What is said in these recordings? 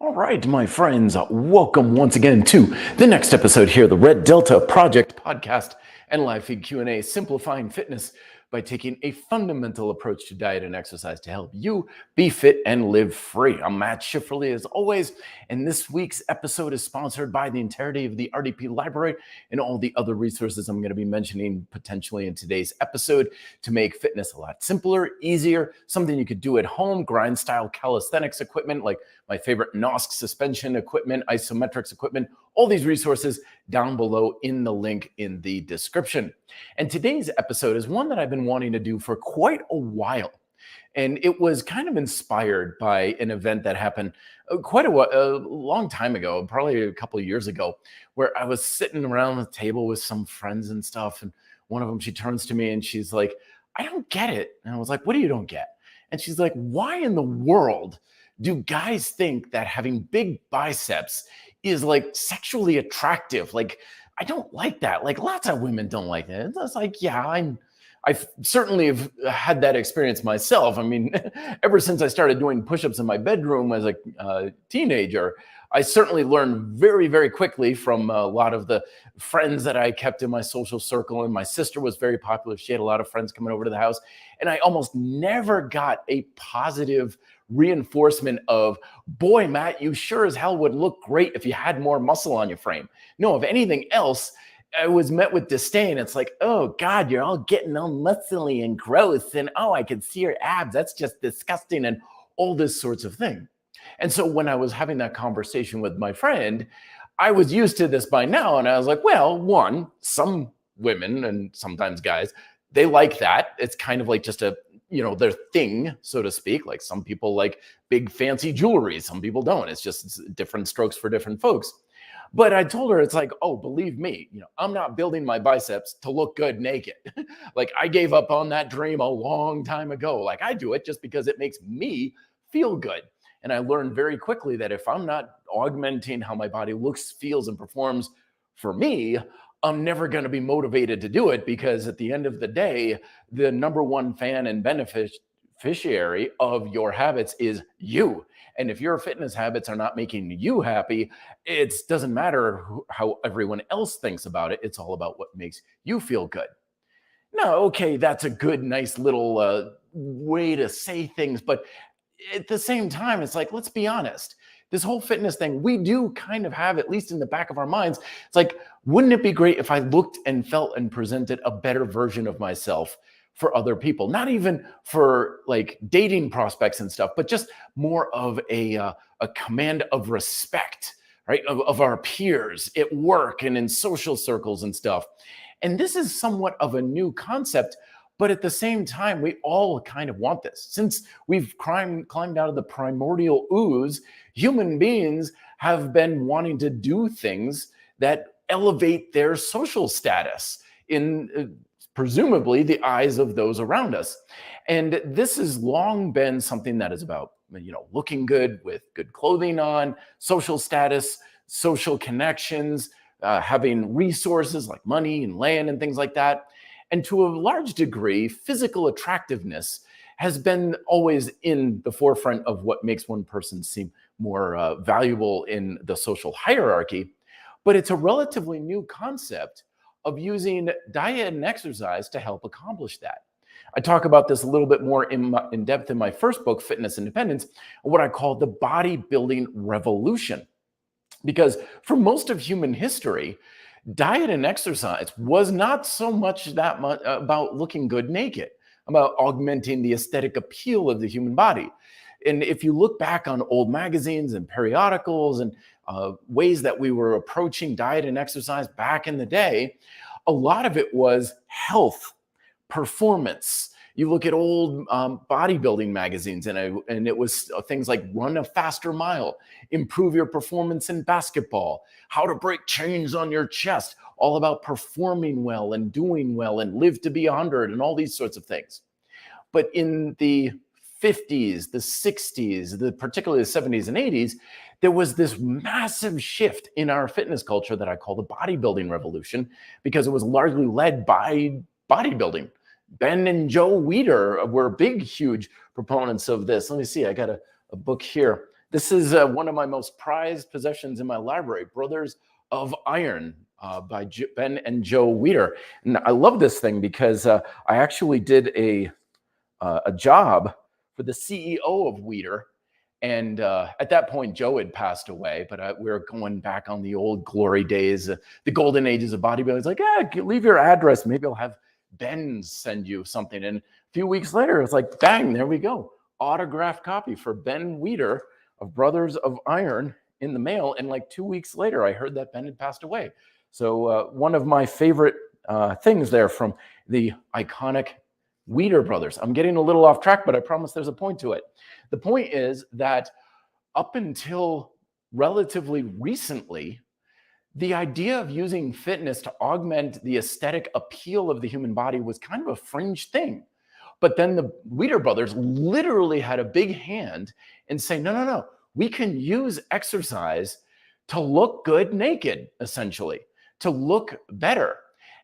All right, my friends, welcome once again to the next episode here, the Red Delta Project podcast and live feed Q&A, simplifying fitness by taking a fundamental approach to diet and exercise to help you be fit and live free. I'm Matt Schifferly as always, and this week's episode is sponsored by the entirety of the RDP library and all the other resources I'm going to be mentioning potentially in today's episode to make fitness a lot simpler, easier, something you could do at home, grind style calisthenics equipment like my favorite NOSC suspension equipment, isometrics equipment, all these resources down below in the link in the description. And today's episode is one that I've been wanting to do for quite a while. And it was kind of inspired by an event that happened quite a long time ago, probably a couple of years ago, where I was sitting around the table with some friends and stuff. And one of them, she turns to me and she's like, "I don't get it." And I was like, "What do you don't get?" And she's like, "Why in the world do guys think that having big biceps is like sexually attractive? Like, I don't like that. Like, lots of women don't like that." It's like, yeah, I've certainly have had that experience myself. I mean, ever since I started doing push-ups in my bedroom as a teenager, I certainly learned very, very quickly from a lot of the friends that I kept in my social circle. And my sister was very popular. She had a lot of friends coming over to the house. And I almost never got a positive reinforcement of, "Boy, Matt, you sure as hell would look great if you had more muscle on your frame." No, if anything else, I was met with disdain. It's like, "Oh God, you're all getting all muscly and gross. And oh, I can see your abs. That's just disgusting." And all this sorts of thing. And so when I was having that conversation with my friend, I was used to this by now. And I was like, well, one, some women and sometimes guys, they like that. It's kind of like just their thing, so to speak. Like some people like big fancy jewelry. Some people don't. It's different strokes for different folks. But I told her, it's like, "Oh, believe me, I'm not building my biceps to look good naked." Like I gave up on that dream a long time ago. Like I do it just because it makes me feel good. And I learned very quickly that if I'm not augmenting how my body looks, feels, and performs for me, I'm never going to be motivated to do it, because at the end of the day, the number one fan and beneficiary of your habits is you. And if your fitness habits are not making you happy, it doesn't matter how everyone else thinks about it. It's all about what makes you feel good. Now, okay, that's a good, nice little way to say things. But at the same time, it's like, let's be honest. This whole fitness thing, we do kind of have, at least in the back of our minds, it's like, wouldn't it be great if I looked and felt and presented a better version of myself for other people? Not even for like dating prospects and stuff, but just more of a command of respect, right? Of our peers at work and in social circles and stuff. And this is somewhat of a new concept, but at the same time, we all kind of want this. Since we've climbed out of the primordial ooze, human beings have been wanting to do things that elevate their social status in presumably the eyes of those around us. And this has long been something that is about, looking good with good clothing on, social status, social connections, having resources like money and land and things like that. And to a large degree, physical attractiveness has been always in the forefront of what makes one person seem more valuable in the social hierarchy. But it's a relatively new concept of using diet and exercise to help accomplish that. I talk about this a little bit more in depth in my first book, Fitness Independence, what I call the bodybuilding revolution. Because for most of human history, diet and exercise was not so much about looking good naked, about augmenting the aesthetic appeal of the human body. And if you look back on old magazines and periodicals and ways that we were approaching diet and exercise back in the day, a lot of it was health, performance. You look at old bodybuilding magazines, and it was things like run a faster mile, improve your performance in basketball, how to break chains on your chest, all about performing well and doing well and live to be 100 and all these sorts of things. But in the 50s, the 60s, particularly the 70s and 80s, there was this massive shift in our fitness culture that I call the bodybuilding revolution, because it was largely led by bodybuilding. Ben and Joe Weider were big, huge proponents of this. Let me see, I got a book here This is one of my most prized possessions in my library, Brothers of Iron by Ben and Joe Weider. And I love this thing because I actually did a job for the CEO of Weider. And at that point, Joe had passed away, but we were going back on the old glory days, the golden ages of bodybuilding. It's like, yeah, leave your address. Maybe I'll have Ben send you something. And a few weeks later, it's like, bang, there we go. Autographed copy for Ben Weider of Brothers of Iron in the mail. And like 2 weeks later, I heard that Ben had passed away. So one of my favorite things there from the iconic Weider brothers. I'm getting a little off track, but I promise there's a point to it. The point is that up until relatively recently, the idea of using fitness to augment the aesthetic appeal of the human body was kind of a fringe thing. But then the Weider brothers literally had a big hand in saying, no, no, no, we can use exercise to look good naked, essentially, to look better.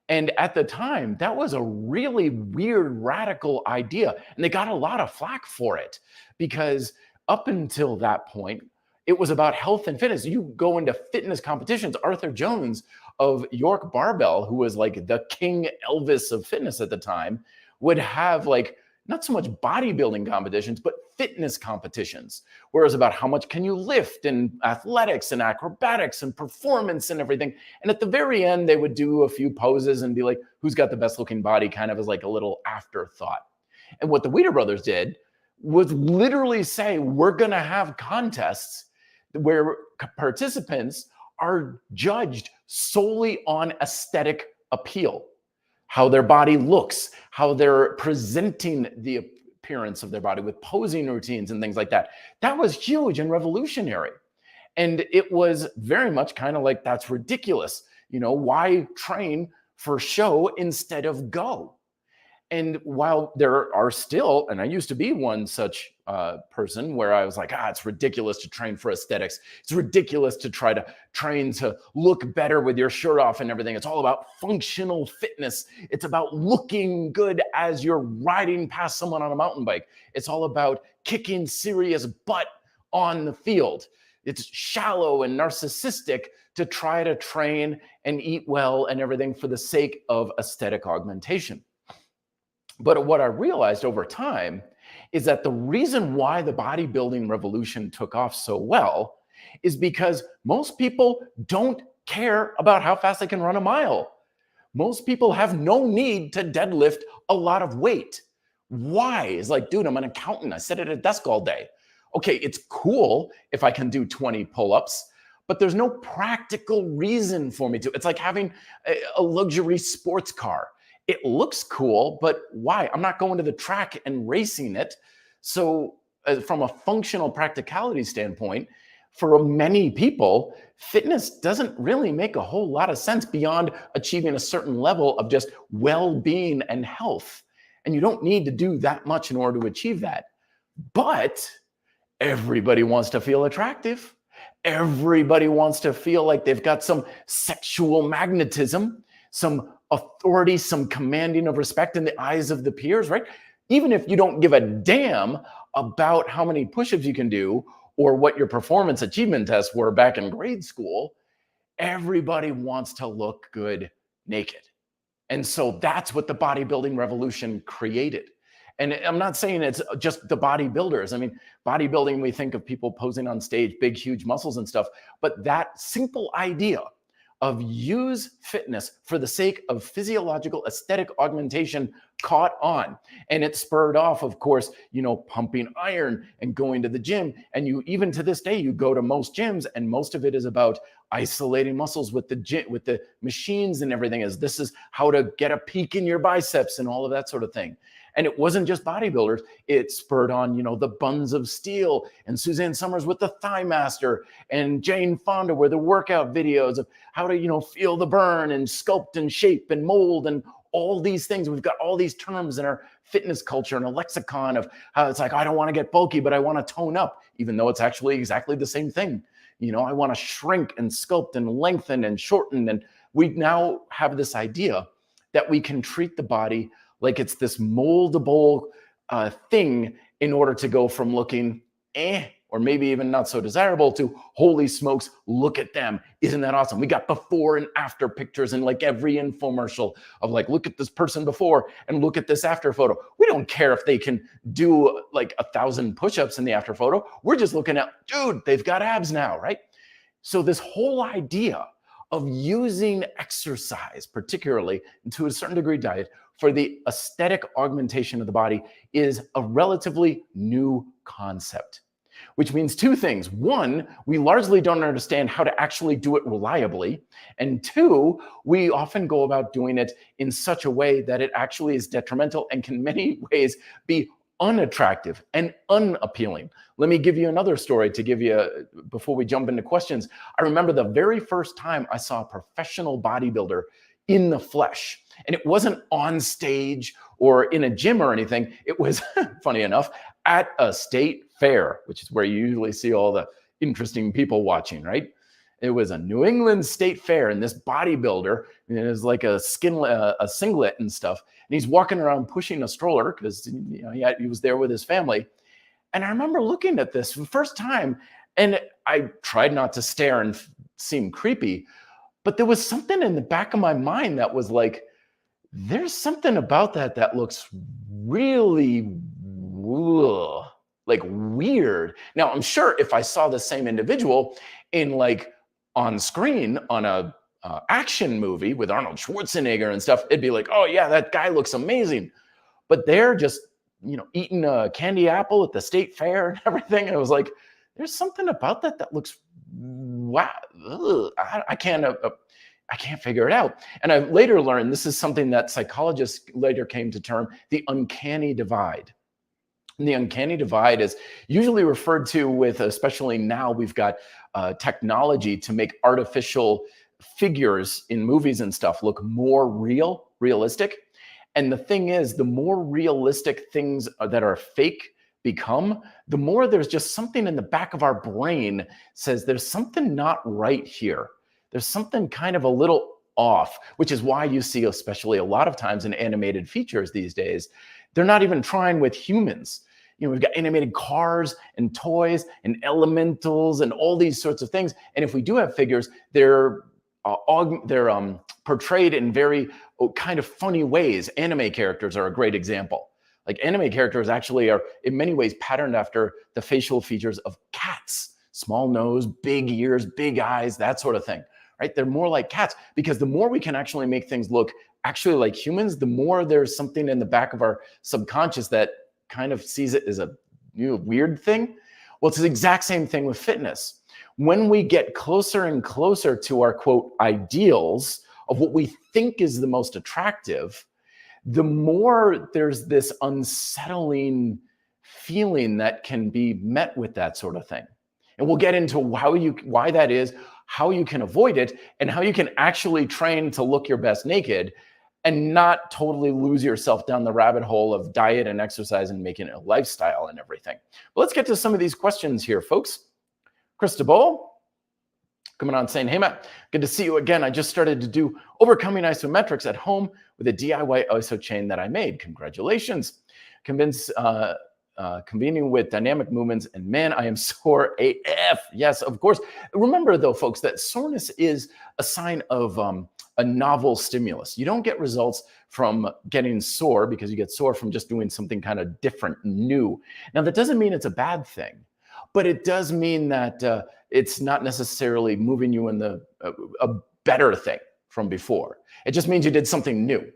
And at the time, that was a really weird, radical idea. And they got a lot of flack for it because up until that point, it was about health and fitness. You go into fitness competitions. Arthur Jones of York Barbell, who was like the King Elvis of fitness at the time, would have like not so much bodybuilding competitions, but fitness competitions, where it was about how much can you lift and athletics and acrobatics and performance and everything. And at the very end, they would do a few poses and be like, who's got the best looking body, kind of as like a little afterthought. And what the Weider brothers did was literally say, we're going to have contests where participants are judged solely on aesthetic appeal, how their body looks, how they're presenting the appearance of their body with posing routines and things like that. That was huge and revolutionary. And it was very much kind of like, that's ridiculous. You know, why train for show instead of go? And while there are still, and I used to be one such person where I was like, it's ridiculous to train for aesthetics. It's ridiculous to try to train to look better with your shirt off and everything. It's all about functional fitness. It's about looking good as you're riding past someone on a mountain bike. It's all about kicking serious butt on the field. It's shallow and narcissistic to try to train and eat well and everything for the sake of aesthetic augmentation. But what I realized over time is that the reason why the bodybuilding revolution took off so well is because most people don't care about how fast they can run a mile. Most people have no need to deadlift a lot of weight. Why? It's like, dude, I'm an accountant. I sit at a desk all day. Okay, it's cool if I can do 20 pull-ups, but there's no practical reason for me to. It's like having a luxury sports car. It looks cool, but why? I'm not going to the track and racing it. So from a functional practicality standpoint, for many people, fitness doesn't really make a whole lot of sense beyond achieving a certain level of just well-being and health. And you don't need to do that much in order to achieve that. But everybody wants to feel attractive. Everybody wants to feel like they've got some sexual magnetism, some authority, some commanding of respect in the eyes of the peers, right? Even if you don't give a damn about how many push-ups you can do or what your performance achievement tests were back in grade school, everybody wants to look good naked. And so that's what the bodybuilding revolution created. And I'm not saying it's just the bodybuilders. I mean, bodybuilding, we think of people posing on stage, big, huge muscles and stuff, but that simple idea of use fitness for the sake of physiological aesthetic augmentation caught on. And it spurred off, of course, you know, pumping iron and going to the gym. And you, even to this day, you go to most gyms and most of it is about isolating muscles with the gym, with the machines and everything. As this is how to get a peak in your biceps and all of that sort of thing. And it wasn't just bodybuilders. It spurred on, you know, the Buns of Steel and Suzanne Summers with the Thigh Master and Jane Fonda with the workout videos of how to, you know, feel the burn and sculpt and shape and mold and all these things. We've got all these terms in our fitness culture and a lexicon of how it's like, I don't want to get bulky, but I want to tone up, even though it's actually exactly the same thing. You know, I want to shrink and sculpt and lengthen and shorten. And we now have this idea that we can treat the body like it's this moldable thing in order to go from looking or maybe even not so desirable, to holy smokes, look at them. Isn't that awesome? We got before and after pictures in like every infomercial of like, look at this person before and look at this after photo. We don't care if they can do like 1,000 push-ups in the after photo. We're just looking at, dude, they've got abs now, right? So this whole idea of using exercise, particularly to a certain degree diet, for the aesthetic augmentation of the body is a relatively new concept, which means two things. One, we largely don't understand how to actually do it reliably. And two, we often go about doing it in such a way that it actually is detrimental and can in many ways be unattractive and unappealing. Let me give you another story to give you before we jump into questions. I remember the very first time I saw a professional bodybuilder in the flesh. And it wasn't on stage or in a gym or anything. It was, funny enough, at a state fair, which is where you usually see all the interesting people watching, right? It was a New England state fair, and this bodybuilder, it was like a singlet and stuff, and he's walking around pushing a stroller because he was there with his family. And I remember looking at this for the first time, and I tried not to stare and seem creepy, but there was something in the back of my mind that was like, there's something about that looks really like weird. Now, I'm sure if I saw the same individual in like on screen on a action movie with Arnold Schwarzenegger and stuff, it'd be like, oh yeah, that guy looks amazing. But they're just, eating a candy apple at the state fair and everything. And it was like, there's something about that looks wow. I can't figure it out. And I later learned this is something that psychologists later came to term the uncanny divide. And the uncanny divide is usually referred to with, especially now we've got technology to make artificial figures in movies and stuff look more realistic. And the thing is, the more realistic things that are fake become, the more there's just something in the back of our brain says there's something not right here. There's something kind of a little off, which is why you see, especially a lot of times in animated features these days, they're not even trying with humans. We've got animated cars and toys and elementals and all these sorts of things. And if we do have figures, they're portrayed in very kind of funny ways. Anime characters are a great example. Like anime characters actually are in many ways patterned after the facial features of cats. Small nose, big ears, big eyes, that sort of thing, right? They're more like cats because the more we can actually make things look actually like humans, the more there's something in the back of our subconscious that kind of sees it as a weird thing. Well, it's the exact same thing with fitness. When we get closer and closer to our quote ideals of what we think is the most attractive, the more there's this unsettling feeling that can be met with that sort of thing. And we'll get into why that is, how you can avoid it, and how you can actually train to look your best naked and not totally lose yourself down the rabbit hole of diet and exercise and making it a lifestyle and everything. But let's get to some of these questions here, folks. Cristobal coming on saying, hey, Matt, good to see you again. I just started to do overcoming isometrics at home with a DIY iso chain that I made. Congratulations. Convening with dynamic movements, and man, I am sore AF. Yes, of course. Remember though, folks, that soreness is a sign of a novel stimulus. You don't get results from getting sore because you get sore from just doing something kind of different, new. Now, that doesn't mean it's a bad thing, but it does mean that it's not necessarily moving you in a better thing from before. It just means you did something new.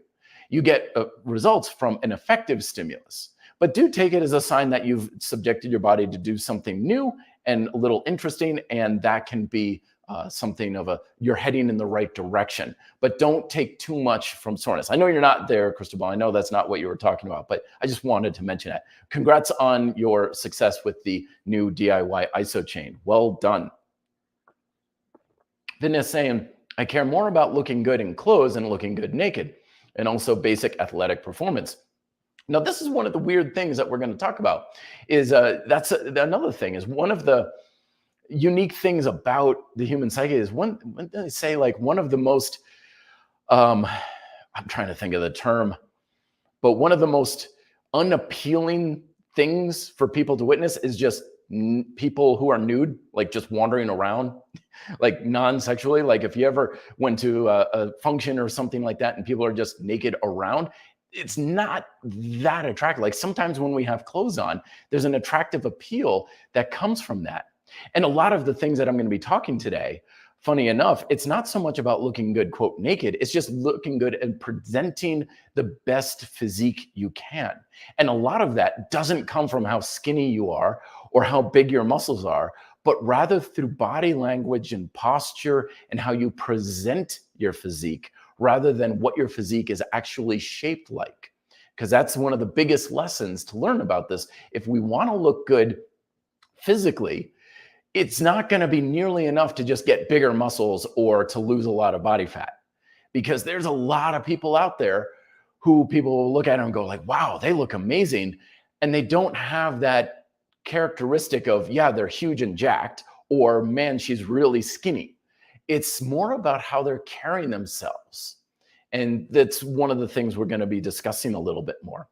You get results from an effective stimulus. But do take it as a sign that you've subjected your body to do something new and a little interesting, and that can be something of you're heading in the right direction. But don't take too much from soreness. I know you're not there, Cristobal. I know that's not what you were talking about, but I just wanted to mention that. Congrats on your success with the new DIY iso chain. Well done. Fitness saying, I care more about looking good in clothes than looking good naked, and also basic athletic performance. Now, this is one of the weird things that we're going to talk about is that's another thing is one of the unique things about the human psyche is when they say like one of the most, I'm trying to think of the term, but one of the most unappealing things for people to witness is just people who are nude, like just wandering around, like non-sexually. Like if you ever went to a function or something like that and people are just naked around, it's not that attractive. Like sometimes when we have clothes on, there's an attractive appeal that comes from that. And a lot of the things that I'm going to be talking today, funny enough, it's not so much about looking good, quote, naked. It's just looking good and presenting the best physique you can. And a lot of that doesn't come from how skinny you are or how big your muscles are, but rather through body language and posture and how you present your physique rather than what your physique is actually shaped like. Because that's one of the biggest lessons to learn about this. If we want to look good physically, it's not going to be nearly enough to just get bigger muscles or to lose a lot of body fat, because there's a lot of people out there who people will look at and go like, wow, they look amazing. And they don't have that characteristic of, yeah, they're huge and jacked, or man, she's really skinny. It's more about how they're carrying themselves. And that's one of the things we're going to be discussing a little bit more.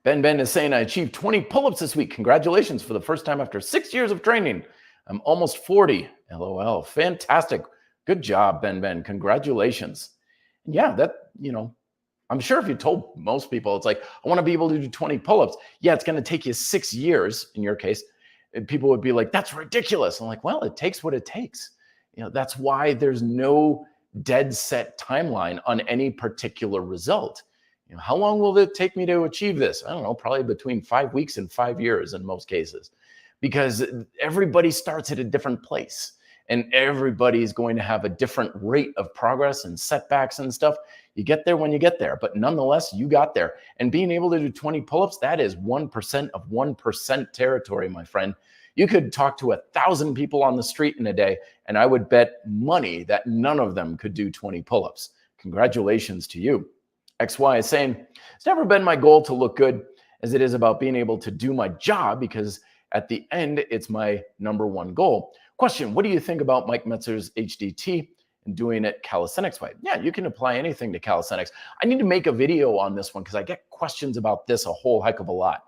Ben is saying, I achieved 20 pull-ups this week. Congratulations for the first time after 6 years of training. I'm almost 40. LOL. Fantastic. Good job, Ben. Congratulations. And yeah, that, I'm sure if you told most people, it's like, I want to be able to do 20 pull-ups. Yeah, it's going to take you 6 years in your case. And people would be like, that's ridiculous. I'm like, well, it takes what it takes. That's why there's no dead set timeline on any particular result. How long will it take me to achieve this? I don't know, probably between 5 weeks and 5 years in most cases, because everybody starts at a different place and everybody's going to have a different rate of progress and setbacks and stuff. You get there when you get there, but nonetheless, you got there. And being able to do 20 pull-ups, that is 1% of 1% territory, my friend. You could talk to 1,000 people on the street in a day, and I would bet money that none of them could do 20 pull-ups. Congratulations to you. XY is saying, it's never been my goal to look good as it is about being able to do my job, because at the end, it's my number one goal. Question, what do you think about Mike Metzer's HDT and doing it calisthenics way? Yeah, you can apply anything to calisthenics. I need to make a video on this one because I get questions about this a whole heck of a lot,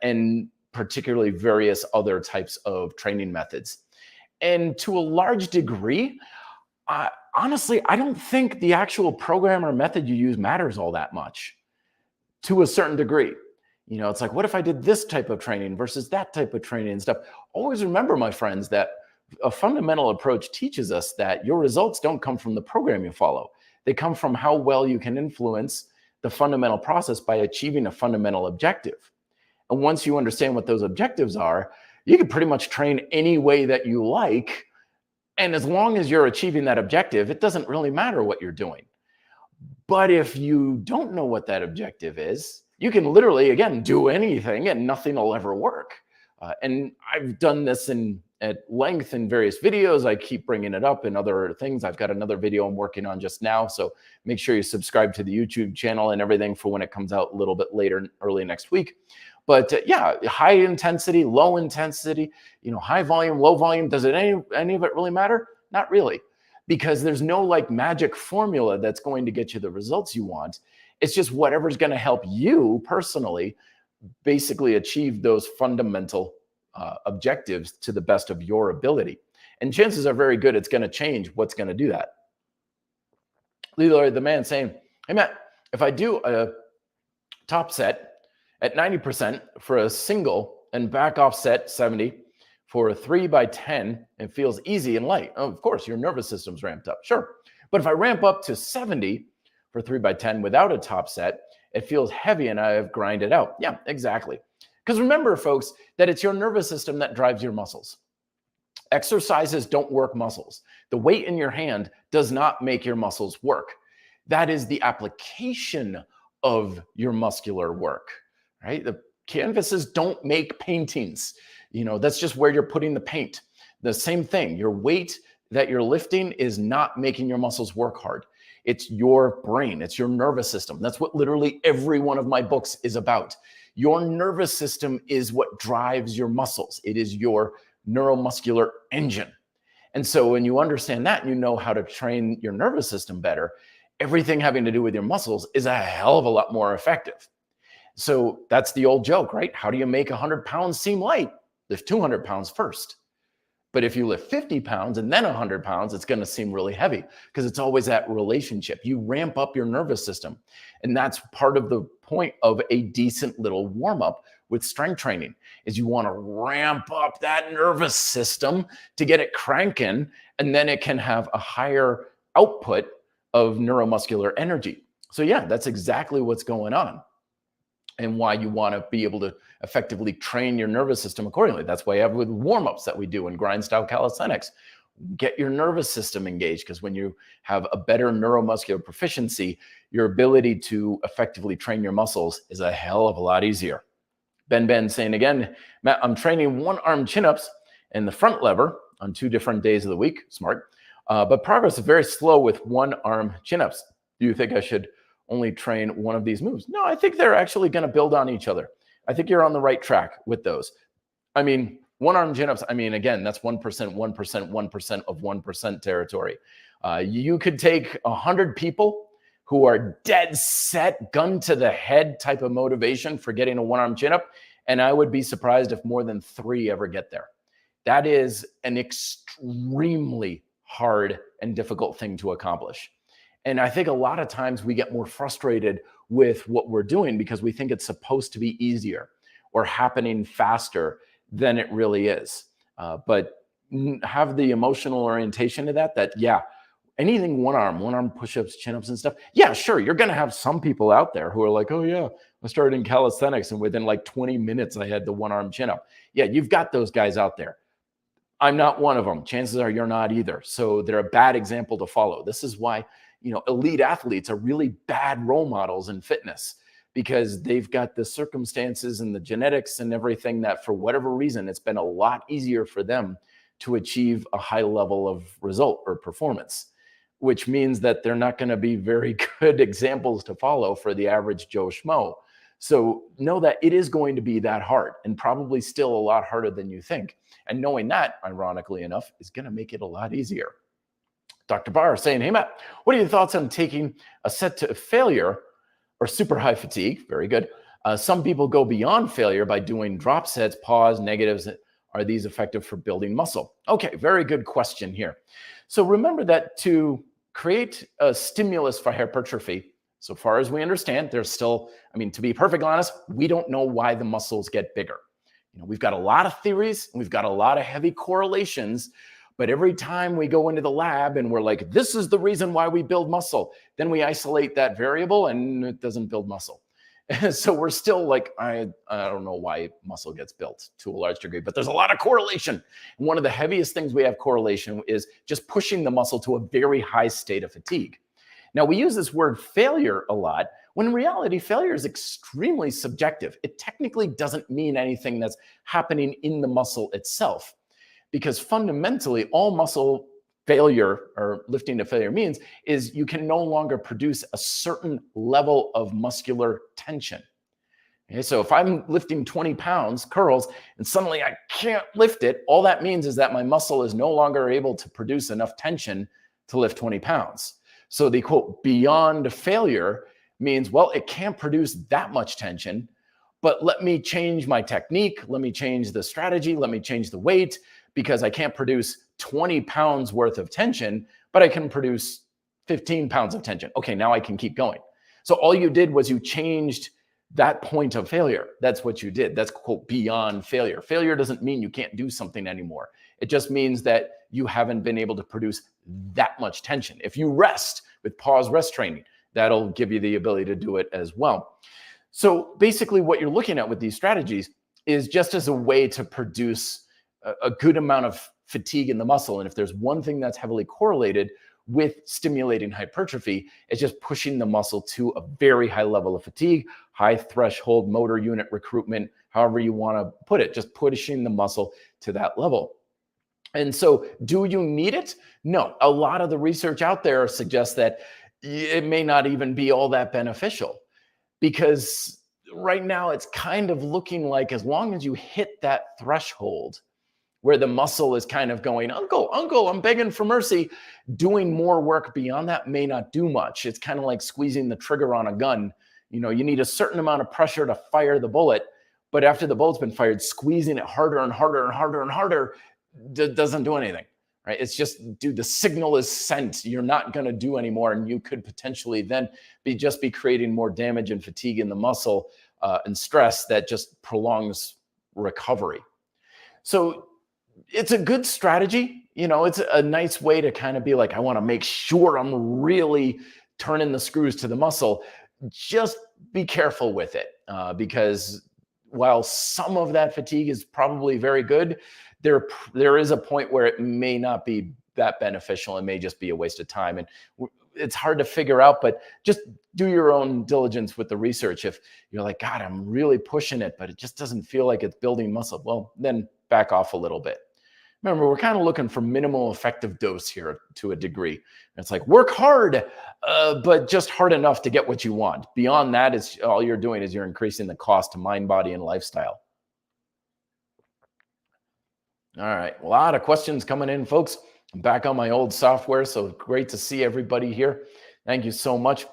and particularly various other types of training methods. And to a large degree, honestly, I don't think the actual program or method you use matters all that much to a certain degree. It's like, what if I did this type of training versus that type of training and stuff? Always remember, my friends, that a fundamental approach teaches us that your results don't come from the program you follow. They come from how well you can influence the fundamental process by achieving a fundamental objective. And once you understand what those objectives are, you can pretty much train any way that you like. And as long as you're achieving that objective, it doesn't really matter what you're doing. But if you don't know what that objective is, you can literally, again, do anything and nothing will ever work. And I've done this at length in various videos. I keep bringing it up in other things. I've got another video I'm working on just now. So make sure you subscribe to the YouTube channel and everything for when it comes out a little bit later, early next week. But yeah, high intensity, low intensity, high volume, low volume. Does it any of it really matter? Not really, because there's no like magic formula that's going to get you the results you want. It's just whatever's going to help you personally basically achieve those fundamental objectives to the best of your ability. And chances are very good it's going to change what's going to do that. Leroy, the man, saying, hey, Matt, if I do a top set at 90% for a single and back offset 70 for a 3x10, it feels easy and light. Oh, of course, your nervous system's ramped up. Sure. But if I ramp up to 70 for 3x10 without a top set, it feels heavy and I have grinded out. Yeah, exactly. Because remember, folks, that it's your nervous system that drives your muscles. Exercises don't work muscles. The weight in your hand does not make your muscles work. That is the application of your muscular work, right? The canvases don't make paintings. That's just where you're putting the paint. The same thing, your weight that you're lifting is not making your muscles work hard. It's your brain. It's your nervous system. That's what literally every one of my books is about. Your nervous system is what drives your muscles. It is your neuromuscular engine. And so when you understand that, you know how to train your nervous system better, everything having to do with your muscles is a hell of a lot more effective. So that's the old joke, right? How do you make 100 pounds seem light? Lift 200 pounds first. But if you lift 50 pounds and then 100 pounds, it's going to seem really heavy because it's always that relationship. You ramp up your nervous system. And that's part of the point of a decent little warm up with strength training is you want to ramp up that nervous system to get it cranking, and then it can have a higher output of neuromuscular energy. So yeah, that's exactly what's going on and why you want to be able to effectively train your nervous system accordingly. That's why you have with warm-ups that we do in grind style calisthenics. Get your nervous system engaged, because when you have a better neuromuscular proficiency, your ability to effectively train your muscles is a hell of a lot easier. Ben saying again, Matt, I'm training one arm chin-ups and the front lever on 2 different days of the week. Smart. But progress is very slow with one arm chin-ups. Do you think I should only train one of these moves? No, I think they're actually going to build on each other. I think you're on the right track with those. I mean, one arm chin-ups, I mean, again, that's 1%, 1%, 1% of 1% territory. You could take 100 people who are dead set, gun to the head type of motivation for getting a one arm chin-up, and I would be surprised if more than 3 ever get there. That is an extremely hard and difficult thing to accomplish. And I think a lot of times we get more frustrated with what we're doing because we think it's supposed to be easier or happening faster than it really is. But have the emotional orientation to that, yeah, anything one arm push-ups, chin-ups and stuff. Yeah, sure. You're going to have some people out there who are like, oh yeah, I started in calisthenics and within like 20 minutes, I had the one arm chin-up. Yeah, you've got those guys out there. I'm not one of them. Chances are you're not either. So they're a bad example to follow. This is why, elite athletes are really bad role models in fitness, because they've got the circumstances and the genetics and everything that for whatever reason, it's been a lot easier for them to achieve a high level of result or performance, which means that they're not going to be very good examples to follow for the average Joe Schmo. So know that it is going to be that hard, and probably still a lot harder than you think. And knowing that, ironically enough, is going to make it a lot easier. Dr. Barr saying, hey, Matt, what are your thoughts on taking a set to failure or super high fatigue? Very good. Some people go beyond failure by doing drop sets, pause, negatives. Are these effective for building muscle? Okay, very good question here. So remember that to create a stimulus for hypertrophy, so far as we understand, there's still, to be perfectly honest, we don't know why the muscles get bigger. We've got a lot of theories, and we've got a lot of heavy correlations, but every time we go into the lab and we're like, this is the reason why we build muscle, then we isolate that variable and it doesn't build muscle. So we're still like, I don't know why muscle gets built to a large degree, but there's a lot of correlation. And one of the heaviest things we have correlation is just pushing the muscle to a very high state of fatigue. Now, we use this word failure a lot, when in reality, failure is extremely subjective. It technically doesn't mean anything that's happening in the muscle itself, because fundamentally, all muscle failure or lifting to failure means is you can no longer produce a certain level of muscular tension. Okay, so if I'm lifting 20 pounds curls and suddenly I can't lift it, all that means is that my muscle is no longer able to produce enough tension to lift 20 pounds. So the quote beyond failure means, well, it can't produce that much tension, but let me change my technique. Let me change the strategy. Let me change the weight, because I can't produce 20 pounds worth of tension, but I can produce 15 pounds of tension. Okay, now I can keep going. So all you did was you changed that point of failure. That's what you did. That's quote beyond failure. Failure doesn't mean you can't do something anymore. It just means that you haven't been able to produce that much tension. If you rest with pause rest training, that'll give you the ability to do it as well. So basically what you're looking at with these strategies is just as a way to produce a good amount of fatigue in the muscle. And if there's one thing that's heavily correlated with stimulating hypertrophy, it's just pushing the muscle to a very high level of fatigue, high threshold motor unit recruitment, however you want to put it, just pushing the muscle to that level. And so do you need it? No. A lot of the research out there suggests that it may not even be all that beneficial, because right now it's kind of looking like as long as you hit that threshold where the muscle is kind of going, uncle, I'm begging for mercy, doing more work beyond that may not do much. It's kind of like squeezing the trigger on a gun. You need a certain amount of pressure to fire the bullet, but after the bullet's been fired, squeezing it harder and harder and harder and harder doesn't do anything, right? It's just, dude, the signal is sent. You're not going to do anymore, and you could potentially then be creating more damage and fatigue in the muscle and stress that just prolongs recovery. So it's a good strategy. It's a nice way to kind of be like, I want to make sure I'm really turning the screws to the muscle. Just be careful with it because while some of that fatigue is probably very good, there is a point where it may not be that beneficial. It may just be a waste of time. And it's hard to figure out, but just do your own diligence with the research. If you're like, God, I'm really pushing it, but it just doesn't feel like it's building muscle, well, then back off a little bit. Remember, we're kind of looking for minimal effective dose here to a degree. It's like, work hard, but just hard enough to get what you want. Beyond that, it's all you're doing is you're increasing the cost to mind, body, and lifestyle. All right, a lot of questions coming in, folks. I'm back on my old software, so great to see everybody here. Thank you so much.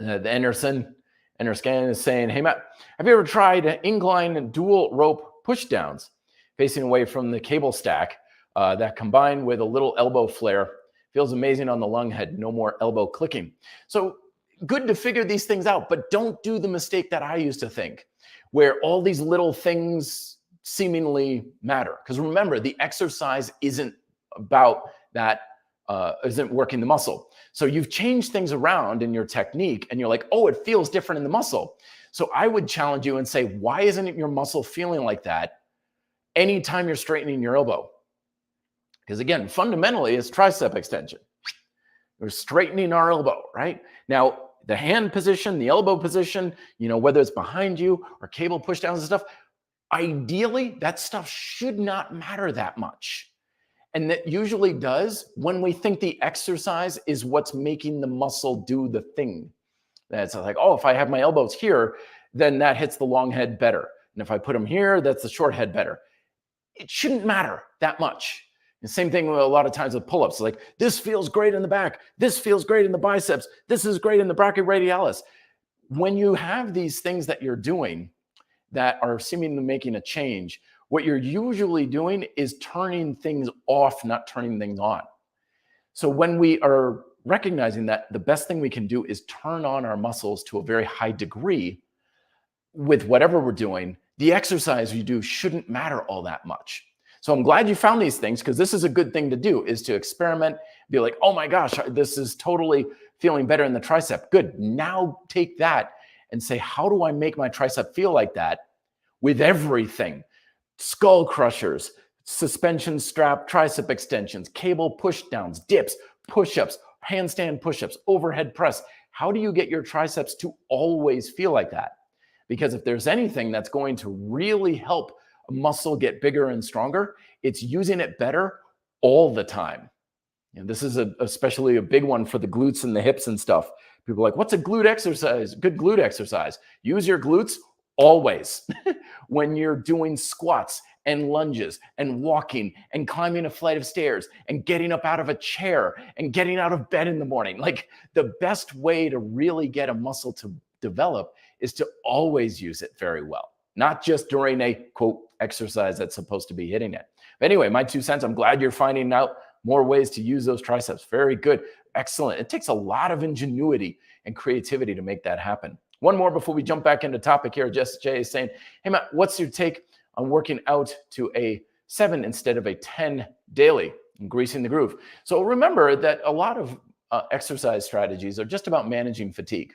The Enderscan is saying, hey, Matt, have you ever tried incline dual rope push downs facing away from the cable stack that combined with a little elbow flare feels amazing on the lung head, no more elbow clicking? So good to figure these things out, but don't do the mistake that I used to think, where all these little things seemingly matter. Because remember, the exercise isn't about that, isn't working the muscle. So you've changed things around in your technique and you're like, oh, it feels different in the muscle. So I would challenge you and say, why isn't your muscle feeling like that anytime you're straightening your elbow? Because again, fundamentally, it's tricep extension. We're straightening our elbow, right? Now, the hand position, the elbow position, whether it's behind you or cable push downs and stuff, ideally, that stuff should not matter that much. And that usually does when we think the exercise is what's making the muscle do the thing. That's like, oh, if I have my elbows here, then that hits the long head better. And if I put them here, that's the short head better. It shouldn't matter that much. The same thing with a lot of times with pull-ups. Like, this feels great in the back. This feels great in the biceps. This is great in the brachioradialis. When you have these things that you're doing that are seemingly making a change, what you're usually doing is turning things off, not turning things on. So when we are recognizing that, the best thing we can do is turn on our muscles to a very high degree with whatever we're doing. The exercise you do shouldn't matter all that much. So I'm glad you found these things, because this is a good thing to do, is to experiment, be like, oh my gosh, this is totally feeling better in the tricep. Good. Now take that and say, how do I make my tricep feel like that with everything? Skull crushers, suspension strap, tricep extensions, cable push downs, dips, push-ups, handstand push-ups, overhead press. How do you get your triceps to always feel like that? Because if there's anything that's going to really help a muscle get bigger and stronger, it's using it better all the time. And this is especially a big one for the glutes and the hips and stuff. People are like, what's a glute exercise? Good glute exercise. Use your glutes always. When you're doing squats and lunges and walking and climbing a flight of stairs and getting up out of a chair and getting out of bed in the morning. Like, the best way to really get a muscle to develop is to always use it very well, not just during a quote exercise that's supposed to be hitting it. But anyway, my 2 cents, I'm glad you're finding out more ways to use those triceps. Very good. Excellent. It takes a lot of ingenuity and creativity to make that happen. One more before we jump back into topic here. Jess J is saying, hey, Matt, what's your take on working out to a 7 instead of a 10 daily and greasing the groove? So remember that a lot of exercise strategies are just about managing fatigue.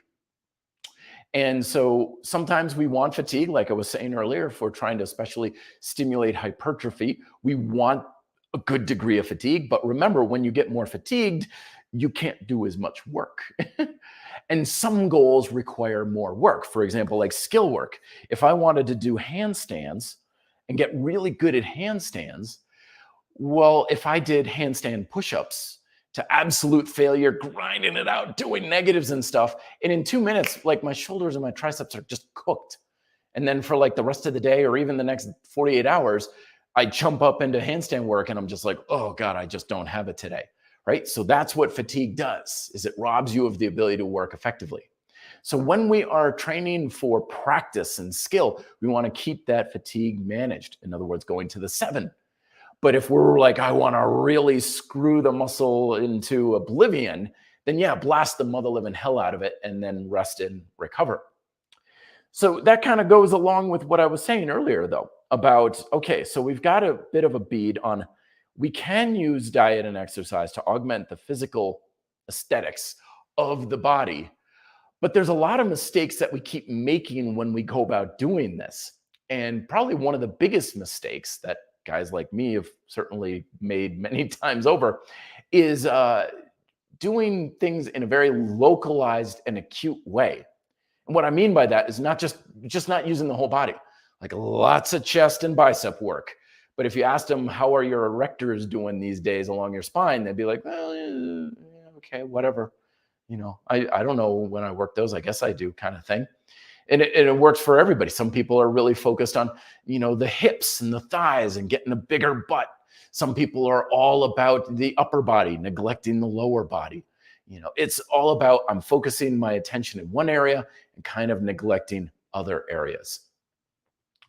And so sometimes we want fatigue, like I was saying earlier, if we're trying to especially stimulate hypertrophy, we want a good degree of fatigue. But remember, when you get more fatigued, you can't do as much work. And some goals require more work. For example, like skill work. If I wanted to do handstands and get really good at handstands, well, if I did handstand push-ups to absolute failure, grinding it out, doing negatives and stuff, and in 2 minutes, like, my shoulders and my triceps are just cooked. And then for like the rest of the day or even the next 48 hours, I jump up into handstand work and I'm just like, oh God, I just don't have it today. Right? So that's what fatigue does, is it robs you of the ability to work effectively. So when we are training for practice and skill, we want to keep that fatigue managed. In other words, going to the 7. But if we're like, I want to really screw the muscle into oblivion, then yeah, blast the mother living hell out of it and then rest and recover. So that kind of goes along with what I was saying earlier, though, about, okay, so we've got a bit of a bead on, we can use diet and exercise to augment the physical aesthetics of the body, but there's a lot of mistakes that we keep making when we go about doing this. And probably one of the biggest mistakes that guys like me have certainly made many times over is doing things in a very localized and acute way. And what I mean by that is not just not using the whole body, like lots of chest and bicep work. But if you asked them, how are your erectors doing these days along your spine? They'd be like, well, okay, whatever. I don't know when I work those. I guess I do, kind of thing. And it works for everybody. Some people are really focused on, the hips and the thighs and getting a bigger butt. Some people are all about the upper body, neglecting the lower body. It's all about, I'm focusing my attention in one area and kind of neglecting other areas.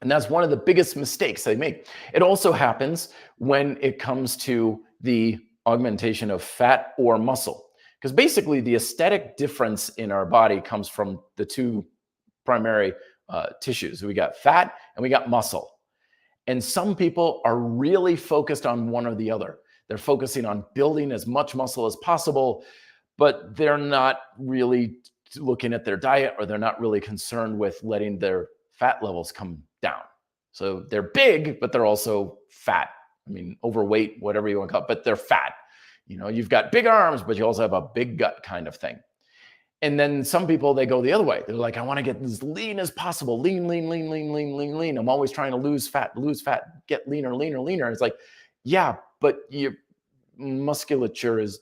And that's one of the biggest mistakes they make. It also happens when it comes to the augmentation of fat or muscle. Because basically the aesthetic difference in our body comes from the two primary tissues. We got fat and we got muscle. And some people are really focused on one or the other. They're focusing on building as much muscle as possible, but they're not really looking at their diet, or they're not really concerned with letting their fat levels come down. So they're big, but they're also fat. I mean, overweight, whatever you want to call it, but they're fat. You've got big arms, but you also have a big gut kind of thing. And then some people, they go the other way. They're like, I want to get as lean as possible. Lean, lean, lean, lean, lean, lean, lean. I'm always trying to lose fat, get leaner, leaner, leaner. It's like, yeah, but your musculature is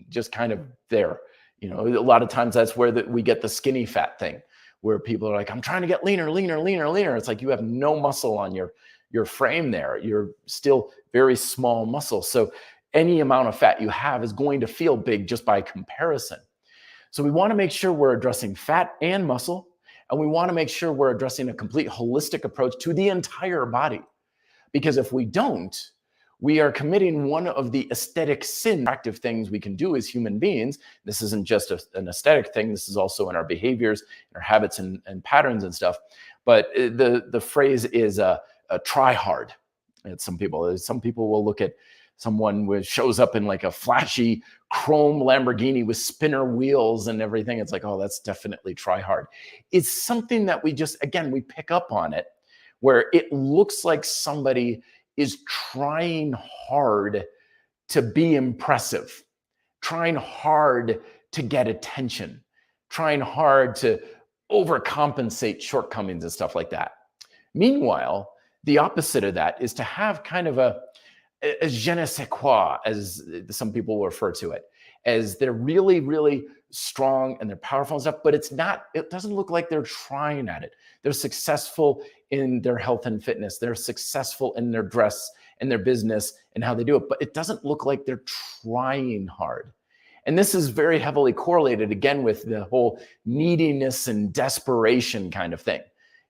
just kind of there. A lot of times that's where we get the skinny fat thing, where people are like, I'm trying to get leaner, leaner, leaner, leaner. It's like you have no muscle on your frame there. You're still very small muscle. So any amount of fat you have is going to feel big just by comparison. So we want to make sure we're addressing fat and muscle, and we want to make sure we're addressing a complete holistic approach to the entire body. Because if we don't, we are committing one of the aesthetic sin active things we can do as human beings. This isn't just an aesthetic thing. This is also in our behaviors, our habits and patterns and stuff. But the phrase is try hard. And some people will look at someone who shows up in like a flashy chrome Lamborghini with spinner wheels and everything. It's like, oh, that's definitely try hard. It's something that we pick up on it, where it looks like somebody is trying hard to be impressive, trying hard to get attention, trying hard to overcompensate shortcomings and stuff like that. Meanwhile, the opposite of that is to have kind of a je ne sais quoi, as some people will refer to it, as they're really, really strong and they're powerful and stuff, but it doesn't look like they're trying at it. They're successful in their health and fitness. They're successful in their dress and their business and how they do it, but it doesn't look like they're trying hard. And this is very heavily correlated again with the whole neediness and desperation kind of thing.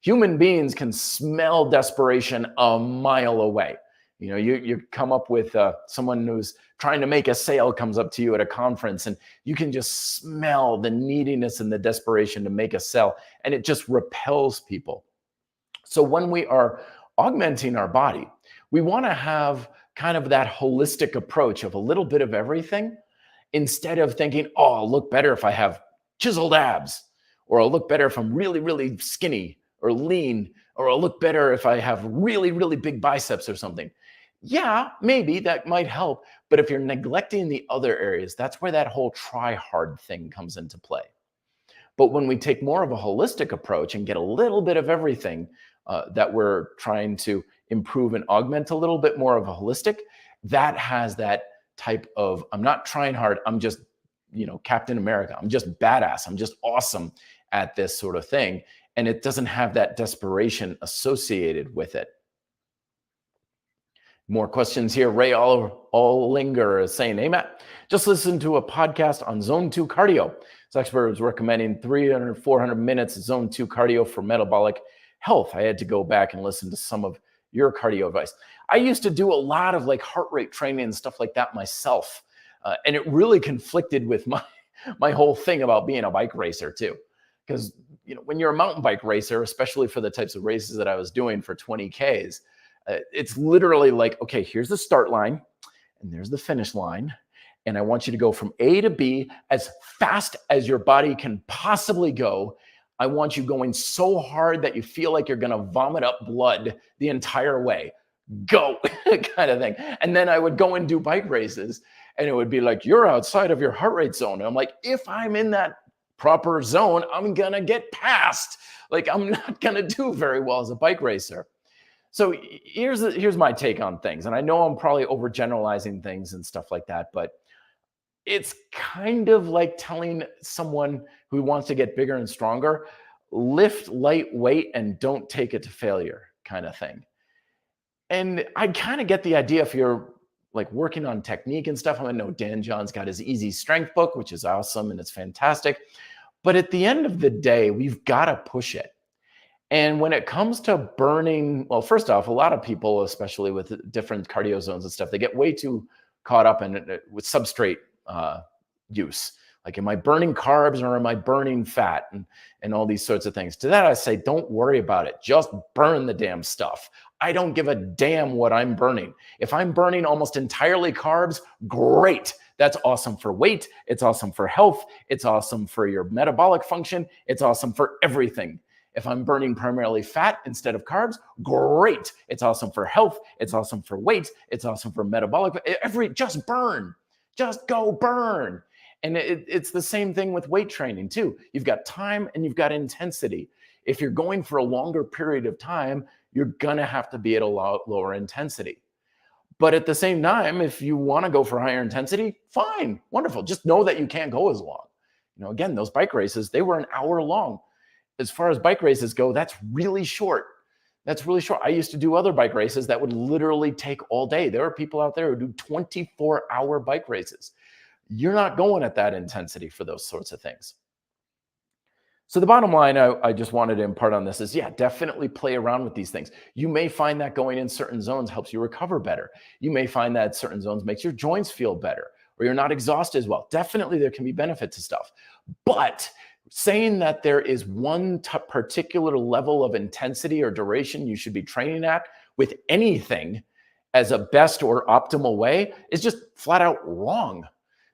Human beings can smell desperation a mile away. You come up with someone who's trying to make a sale comes up to you at a conference, and you can just smell the neediness and the desperation to make a sale, and it just repels people. So when we are augmenting our body, we want to have kind of that holistic approach of a little bit of everything, instead of thinking, oh, I'll look better if I have chiseled abs, or I'll look better if I'm really, really skinny or lean, or I'll look better if I have really, really big biceps or something. Yeah, maybe that might help. But if you're neglecting the other areas, that's where that whole try hard thing comes into play. But when we take more of a holistic approach and get a little bit of everything that we're trying to improve and augment a little bit more of a holistic, that has that type of, I'm not trying hard, I'm just, Captain America. I'm just badass. I'm just awesome at this sort of thing. And it doesn't have that desperation associated with it. More questions here. Ray Allinger is saying, hey, Matt, just listen to a podcast on Zone 2 cardio. This expert was recommending 300, 400 minutes of zone 2 cardio for metabolic health. I had to go back and listen to some of your cardio advice. I used to do a lot of like heart rate training and stuff like that myself. And it really conflicted with my whole thing about being a bike racer too. Because when you're a mountain bike racer, especially for the types of races that I was doing for 20Ks, it's literally like, okay, here's the start line and there's the finish line. And I want you to go from A to B as fast as your body can possibly go. I want you going so hard that you feel like you're going to vomit up blood the entire way. Go kind of thing. And then I would go and do bike races and it would be like, you're outside of your heart rate zone. And I'm like, if I'm in that proper zone, I'm going to get passed. Like I'm not going to do very well as a bike racer. So here's my take on things. And I know I'm probably overgeneralizing things and stuff like that, but it's kind of like telling someone who wants to get bigger and stronger, lift lightweight and don't take it to failure kind of thing. And I kind of get the idea if you're like working on technique and stuff. I know Dan John's got his Easy Strength book, which is awesome and it's fantastic. But at the end of the day, we've got to push it. And when it comes to burning, well, first off, a lot of people, especially with different cardio zones and stuff, they get way too caught up in it with substrate use. Like, am I burning carbs or am I burning fat and all these sorts of things? To that, I say, don't worry about it. Just burn the damn stuff. I don't give a damn what I'm burning. If I'm burning almost entirely carbs, great. That's awesome for weight. It's awesome for health. It's awesome for your metabolic function. It's awesome for everything. If I'm burning primarily fat instead of carbs, great. It's awesome for health. It's awesome for weight. It's awesome for metabolic. Just burn. Just go burn. And it's the same thing with weight training too. You've got time and you've got intensity. If you're going for a longer period of time, you're going to have to be at a lower intensity. But at the same time, if you want to go for higher intensity, fine, wonderful. Just know that you can't go as long. Again, those bike races, they were an hour long. As far as bike races go, that's really short. That's really short. I used to do other bike races that would literally take all day. There are people out there who do 24-hour bike races. You're not going at that intensity for those sorts of things. So the bottom line I just wanted to impart on this is, yeah, definitely play around with these things. You may find that going in certain zones helps you recover better. You may find that certain zones makes your joints feel better, or you're not exhausted as well. Definitely there can be benefit to stuff. But saying that there is one particular level of intensity or duration you should be training at with anything as a best or optimal way is just flat out wrong.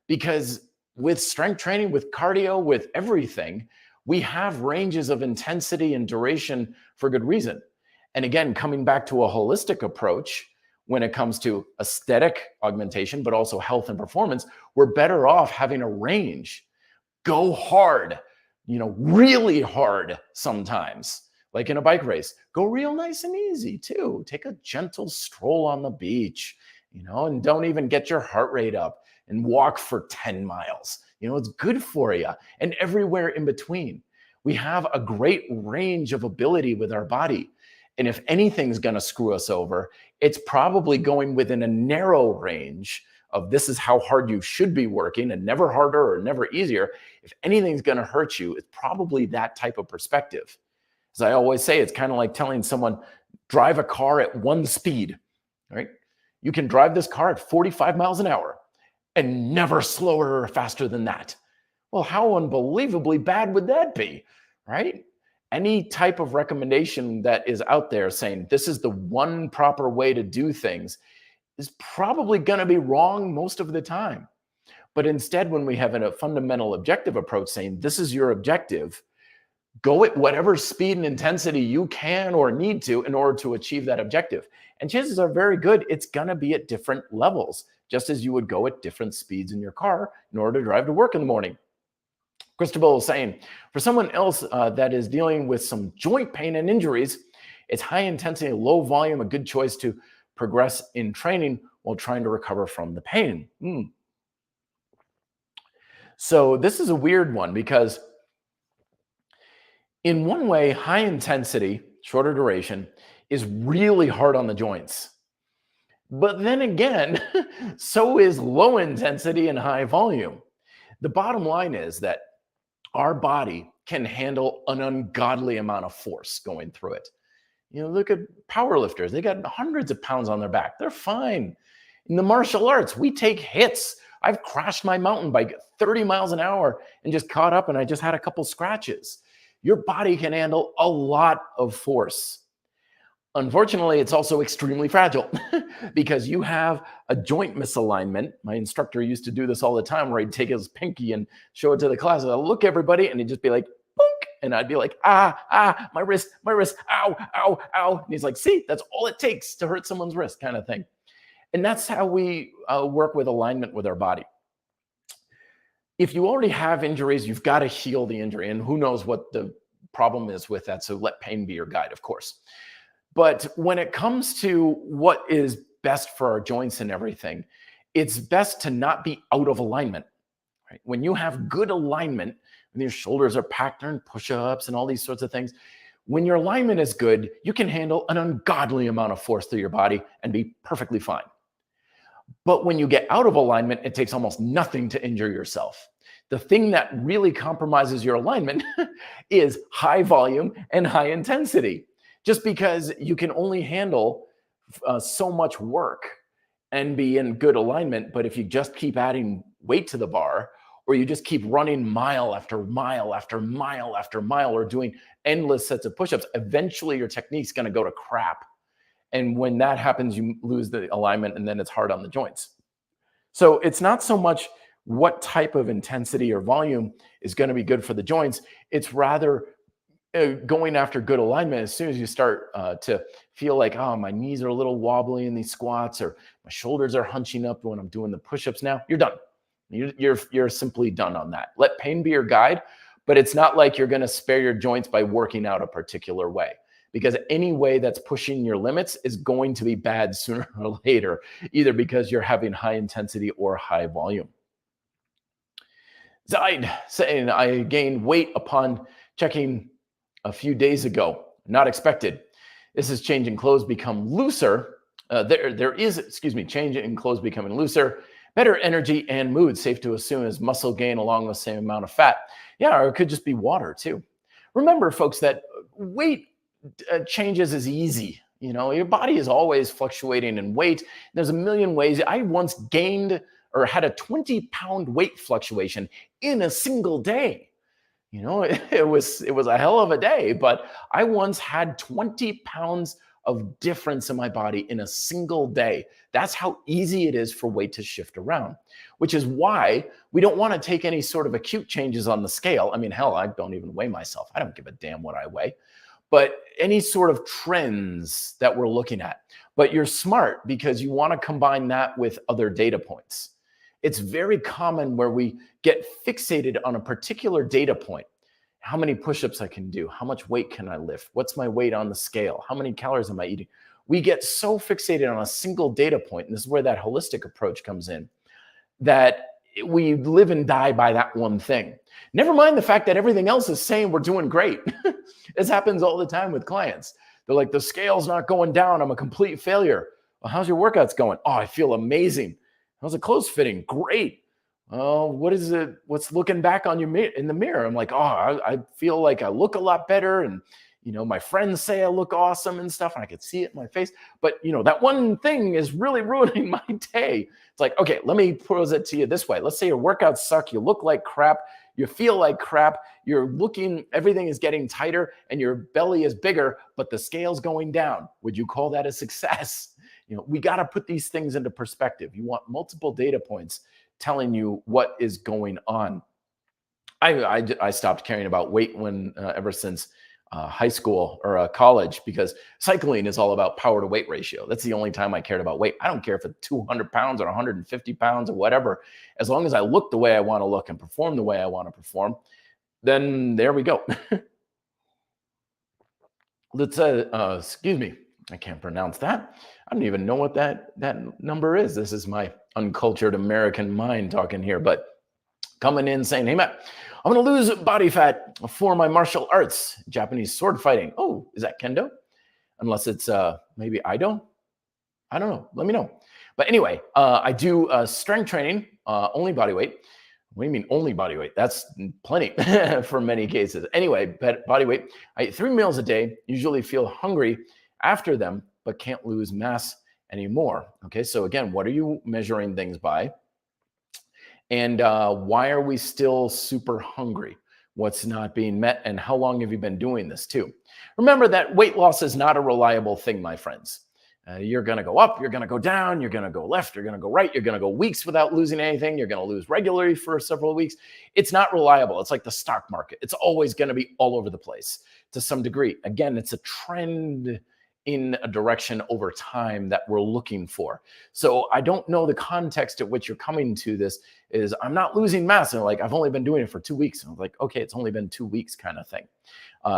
Because with strength training, with cardio, with everything, we have ranges of intensity and duration for good reason. And again, coming back to a holistic approach when it comes to aesthetic augmentation, but also health and performance, we're better off having a range. Go hard, really hard sometimes, like in a bike race. Go real nice and easy too. Take a gentle stroll on the beach, and don't even get your heart rate up and walk for 10 miles. It's good for you. And everywhere in between, we have a great range of ability with our body. And if anything's going to screw us over, it's probably going within a narrow range of this is how hard you should be working, and never harder or never easier. If anything's going to hurt you, it's probably that type of perspective. As I always say, it's kind of like telling someone, drive a car at one speed, right? You can drive this car at 45 miles an hour and never slower or faster than that. Well, how unbelievably bad would that be, right? Any type of recommendation that is out there saying this is the one proper way to do things is probably going to be wrong most of the time. But instead, when we have a fundamental objective approach saying this is your objective, go at whatever speed and intensity you can or need to in order to achieve that objective. And chances are very good it's going to be at different levels, just as you would go at different speeds in your car in order to drive to work in the morning. Christabel is saying, for someone else that is dealing with some joint pain and injuries, it's high intensity, low volume, a good choice to progress in training while trying to recover from the pain. So this is a weird one because in one way, high intensity, shorter duration is really hard on the joints. But then again, so is low intensity and high volume. The bottom line is that Our body can handle an ungodly amount of force going through it. Look at powerlifters. They got hundreds of pounds on their back. They're fine. In the martial arts, we take hits. I've crashed my mountain bike 30 miles an hour and just caught up, and I just had a couple scratches. Your body can handle a lot of force. Unfortunately, it's also extremely fragile because you have a joint misalignment. My instructor used to do this all the time where he'd take his pinky and show it to the class. I'd look everybody and he'd just be like, boink. And I'd be like, my wrist, ow, ow, ow. And he's like, see, that's all it takes to hurt someone's wrist, kind of thing. And that's how we work with alignment with our body. If you already have injuries, you've got to heal the injury. And who knows what the problem is with that. So let pain be your guide, of course. But when it comes to what is best for our joints and everything, it's best to not be out of alignment. Right? When you have good alignment, when your shoulders are packed during push-ups and all these sorts of things, when your alignment is good, you can handle an ungodly amount of force through your body and be perfectly fine. But when you get out of alignment, it takes almost nothing to injure yourself. The thing that really compromises your alignment is high volume and high intensity. Just because you can only handle so much work and be in good alignment, but if you just keep adding weight to the bar, or you just keep running mile after mile after mile after mile, or doing endless sets of push-ups, eventually your technique's going to go to crap. And when that happens, you lose the alignment, and then it's hard on the joints. So it's not so much what type of intensity or volume is going to be good for the joints. It's rather going after good alignment. As soon as you start to feel like, oh, my knees are a little wobbly in these squats, or my shoulders are hunching up when I'm doing the push-ups now, you're done. You're simply done on that. Let pain be your guide, but it's not like you're going to spare your joints by working out a particular way, because any way that's pushing your limits is going to be bad sooner or later, either because you're having high intensity or high volume. Zaid saying, I gained weight upon checking a few days ago. Not expected. This is changing clothes become looser. Change in clothes becoming looser. Better energy and mood. Safe to assume is muscle gain along the same amount of fat. Yeah, or it could just be water too. Remember, folks, that weight changes is easy. Your body is always fluctuating in weight. There's a million ways. I once gained or had a 20-pound weight fluctuation in a single day. It was a hell of a day, but I once had 20 pounds of difference in my body in a single day. That's how easy it is for weight to shift around, which is why we don't want to take any sort of acute changes on the scale. I mean, hell, I don't even weigh myself. I don't give a damn what I weigh. But any sort of trends that we're looking at. But you're smart because you want to combine that with other data points. It's very common where we get fixated on a particular data point. How many push-ups I can do? How much weight can I lift? What's my weight on the scale? How many calories am I eating? We get so fixated on a single data point, and this is where that holistic approach comes in, that we live and die by that one thing. Never mind the fact that everything else is saying we're doing great. This happens all the time with clients. They're like, the scale's not going down. I'm a complete failure. Well, how's your workouts going? Oh, I feel amazing. How's the clothes fitting? Great. Oh, what is it? What's looking back on you in the mirror? I'm like, oh, I feel like I look a lot better. And, my friends say I look awesome and stuff, and I could see it in my face. But, that one thing is really ruining my day. It's like, okay, let me pose it to you this way. Let's say your workouts suck. You look like crap. You feel like crap. Everything is getting tighter and your belly is bigger, but the scale's going down. Would you call that a success? We got to put these things into perspective. You want multiple data points telling you what is going on. I stopped caring about weight ever since high school or college, because cycling is all about power to weight ratio. That's the only time I cared about weight. I don't care if it's 200 pounds or 150 pounds or whatever. As long as I look the way I want to look and perform the way I want to perform, then there we go. Let's excuse me. I can't pronounce that. I don't even know what that number is. This is my uncultured American mind talking here, but coming in saying, hey, Matt, I'm going to lose body fat for my martial arts, Japanese sword fighting. Oh, is that kendo? Unless it's maybe Aido. I don't know. Let me know. But anyway, I do strength training, only body weight. What do you mean only body weight? That's plenty for many cases. Anyway, but body weight, I eat 3 meals a day, usually feel hungry after them, but can't lose mass anymore. Okay, so again, what are you measuring things by? And why are we still super hungry? What's not being met? And how long have you been doing this too? Remember that weight loss is not a reliable thing, my friends. You're going to go up, you're going to go down, you're going to go left, you're going to go right, you're going to go weeks without losing anything, you're going to lose regularly for several weeks. It's not reliable. It's like the stock market. It's always going to be all over the place to some degree. Again, it's a trend in a direction over time that we're looking for. So I don't know the context at which you're coming to this is I'm not losing mass. And like, I've only been doing it for 2 weeks. And I'm like, okay, it's only been 2 weeks kind of thing.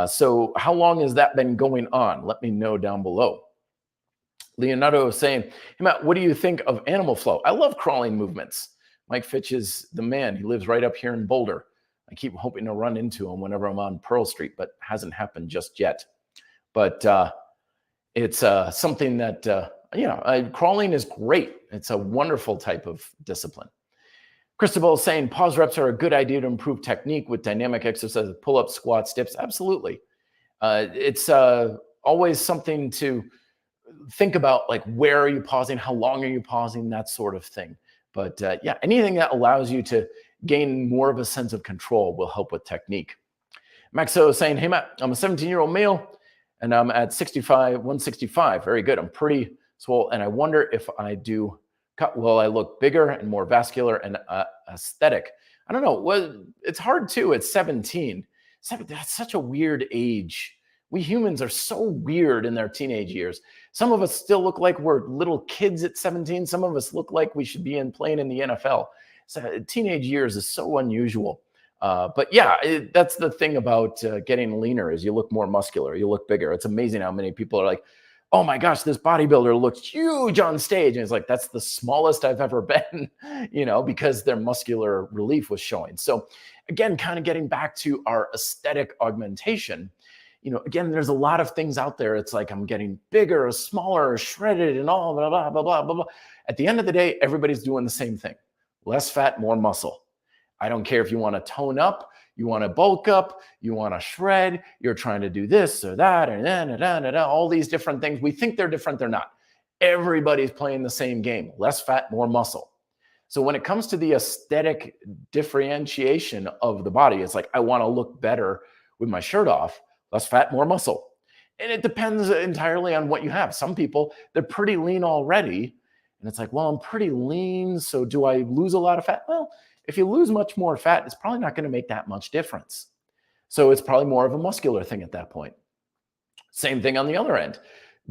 So how long has that been going on? Let me know down below. Leonardo is saying, hey, Matt, what do you think of animal flow? I love crawling movements. Mike Fitch is the man. He lives right up here in Boulder. I keep hoping to run into him whenever I'm on Pearl Street, but hasn't happened just yet. But it's something that, crawling is great. It's a wonderful type of discipline. Christabel is saying pause reps are a good idea to improve technique with dynamic exercises, pull-ups, squats, dips. Absolutely. It's always something to think about, like, where are you pausing? How long are you pausing? That sort of thing. But anything that allows you to gain more of a sense of control will help with technique. Maxo is saying, hey, Matt, I'm a 17-year-old male and I'm at 165. Very good. I'm pretty swole. And I wonder if I do cut, will I look bigger and more vascular and aesthetic? I don't know. Well, it's hard too. It's 17. That's such a weird age. We humans are so weird in their teenage years. Some of us still look like we're little kids at 17. Some of us look like we should be playing in the NFL. So teenage years is so unusual. But yeah, that's the thing about getting leaner is you look more muscular, you look bigger. It's amazing how many people are like, oh my gosh, this bodybuilder looks huge on stage. And it's like, that's the smallest I've ever been, because their muscular relief was showing. So again, kind of getting back to our aesthetic augmentation, again, there's a lot of things out there. It's like I'm getting bigger or smaller or shredded and all blah, blah, blah, blah, blah, blah. At the end of the day, everybody's doing the same thing. Less fat, more muscle. I don't care if you want to tone up, you want to bulk up, you want to shred, you're trying to do this or that, and all these different things. We think they're different. They're not. Everybody's playing the same game. Less fat, more muscle. So when it comes to the aesthetic differentiation of the body, it's like, I want to look better with my shirt off. Less fat, more muscle. And it depends entirely on what you have. Some people, they're pretty lean already. And it's like, well, I'm pretty lean. So do I lose a lot of fat? Well, if you lose much more fat, it's probably not going to make that much difference. So it's probably more of a muscular thing at that point. Same thing on the other end.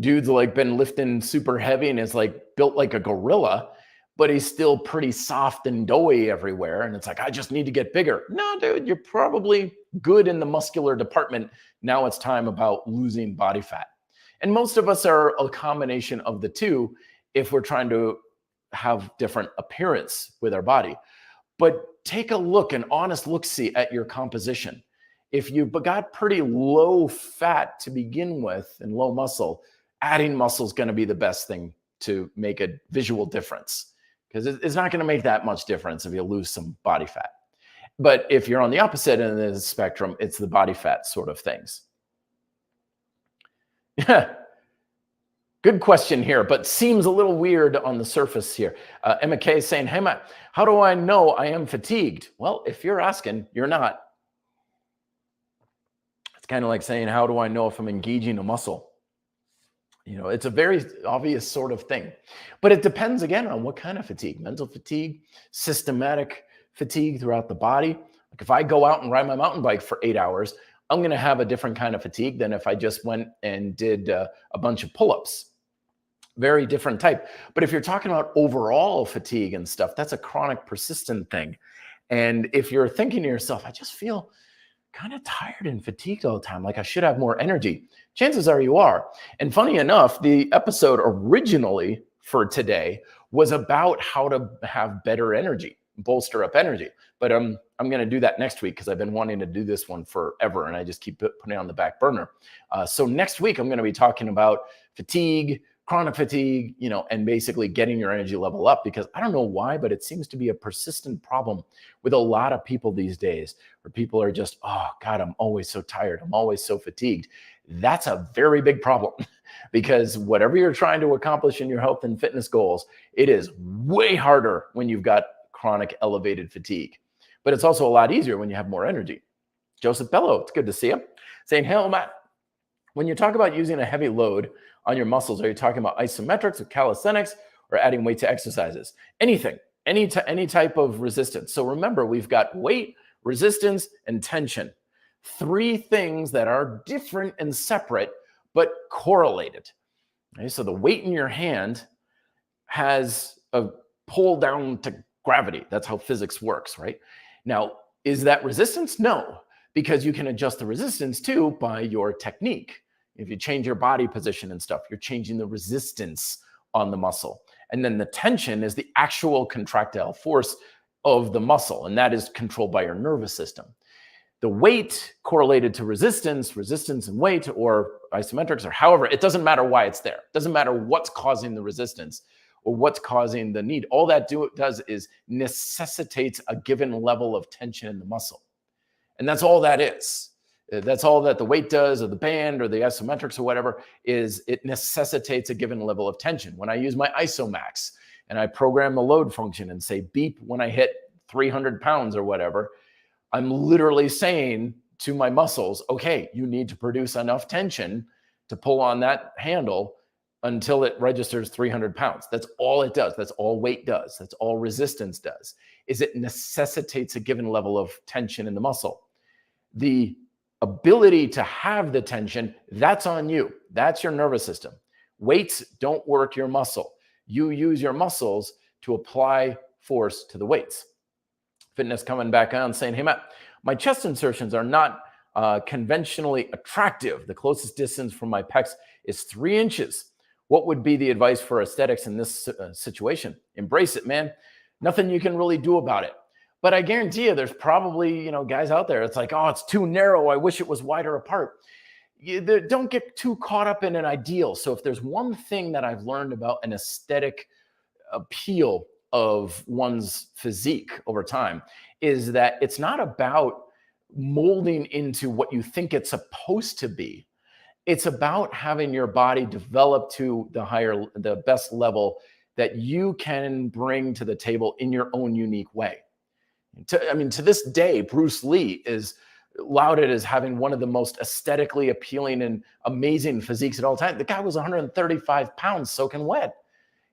Dude's like been lifting super heavy and is like built like a gorilla, but he's still pretty soft and doughy everywhere. And it's like, I just need to get bigger. No, dude, you're probably good in the muscular department. Now it's time about losing body fat. And most of us are a combination of the two if we're trying to have different appearance with our body. But take a look, an honest look-see at your composition. If you've got pretty low fat to begin with and low muscle, adding muscle is going to be the best thing to make a visual difference, because it's not going to make that much difference if you lose some body fat. But if you're on the opposite end of the spectrum, it's the body fat sort of things. Yeah. Good question here, but seems a little weird on the surface here. Emma K is saying, hey, Matt, how do I know I am fatigued? Well, if you're asking, you're not. It's kind of like saying, how do I know if I'm engaging a muscle? It's a very obvious sort of thing. But it depends, again, on what kind of fatigue. Mental fatigue, systematic fatigue throughout the body. Like if I go out and ride my mountain bike for 8 hours, I'm going to have a different kind of fatigue than if I just went and did a bunch of pull-ups. Very different type. But if you're talking about overall fatigue and stuff, that's a chronic persistent thing. And if you're thinking to yourself, I just feel kind of tired and fatigued all the time, like I should have more energy, chances are you are. And funny enough, the episode originally for today was about how to have better energy, bolster up energy. But I'm going to do that next week because I've been wanting to do this one forever and I just keep putting it on the back burner. So next week, I'm going to be talking about fatigue, chronic fatigue, and basically getting your energy level up, because I don't know why, but it seems to be a persistent problem with a lot of people these days, where people are just, oh God, I'm always so tired. I'm always so fatigued. That's a very big problem because whatever you're trying to accomplish in your health and fitness goals, it is way harder when you've got chronic elevated fatigue. But it's also a lot easier when you have more energy. Joseph Bello, it's good to see you. Saying, hey, Matt, when you talk about using a heavy load on your muscles, are you talking about isometrics or calisthenics or adding weight to exercises? Anything, any type of resistance. So remember, we've got weight, resistance, and tension. 3 things that are different and separate, but correlated. Okay, so the weight in your hand has a pull down to gravity. That's how physics works, right? Now, is that resistance? No, because you can adjust the resistance too by your technique. If you change your body position and stuff, you're changing the resistance on the muscle. And then the tension is the actual contractile force of the muscle, and that is controlled by your nervous system. The weight correlated to resistance and weight, or isometrics, or however, it doesn't matter why it's there. It doesn't matter what's causing the resistance or what's causing the need. All that does is necessitates a given level of tension in the muscle. And that's all that is. That's all that the weight does, or the band, or the isometrics, or whatever, is it necessitates a given level of tension. When I use my isomax and I program the load function and say beep when I hit 300 pounds or whatever, I'm literally saying to my muscles, okay, you need to produce enough tension to pull on that handle until it registers 300 pounds. That's all it does. That's all weight does. That's all resistance does, is it necessitates a given level of tension in the muscle. The ability to have the tension, that's on you. That's your nervous system. Weights don't work your muscle. You use your muscles to apply force to the weights. Fitness coming back on saying, hey, Matt, my chest insertions are not conventionally attractive. The closest distance from my pecs is 3 inches. What would be the advice for aesthetics in this situation? Embrace it, man. Nothing you can really do about it. But I guarantee you there's probably, guys out there, it's like, oh, it's too narrow. I wish it was wider apart. Don't get too caught up in an ideal. So if there's one thing that I've learned about an aesthetic appeal of one's physique over time, is that it's not about molding into what you think it's supposed to be. It's about having your body develop to the best level that you can bring to the table in your own unique way. To this day, Bruce Lee is lauded as having one of the most aesthetically appealing and amazing physiques at all time. The guy was 135 pounds soaking wet.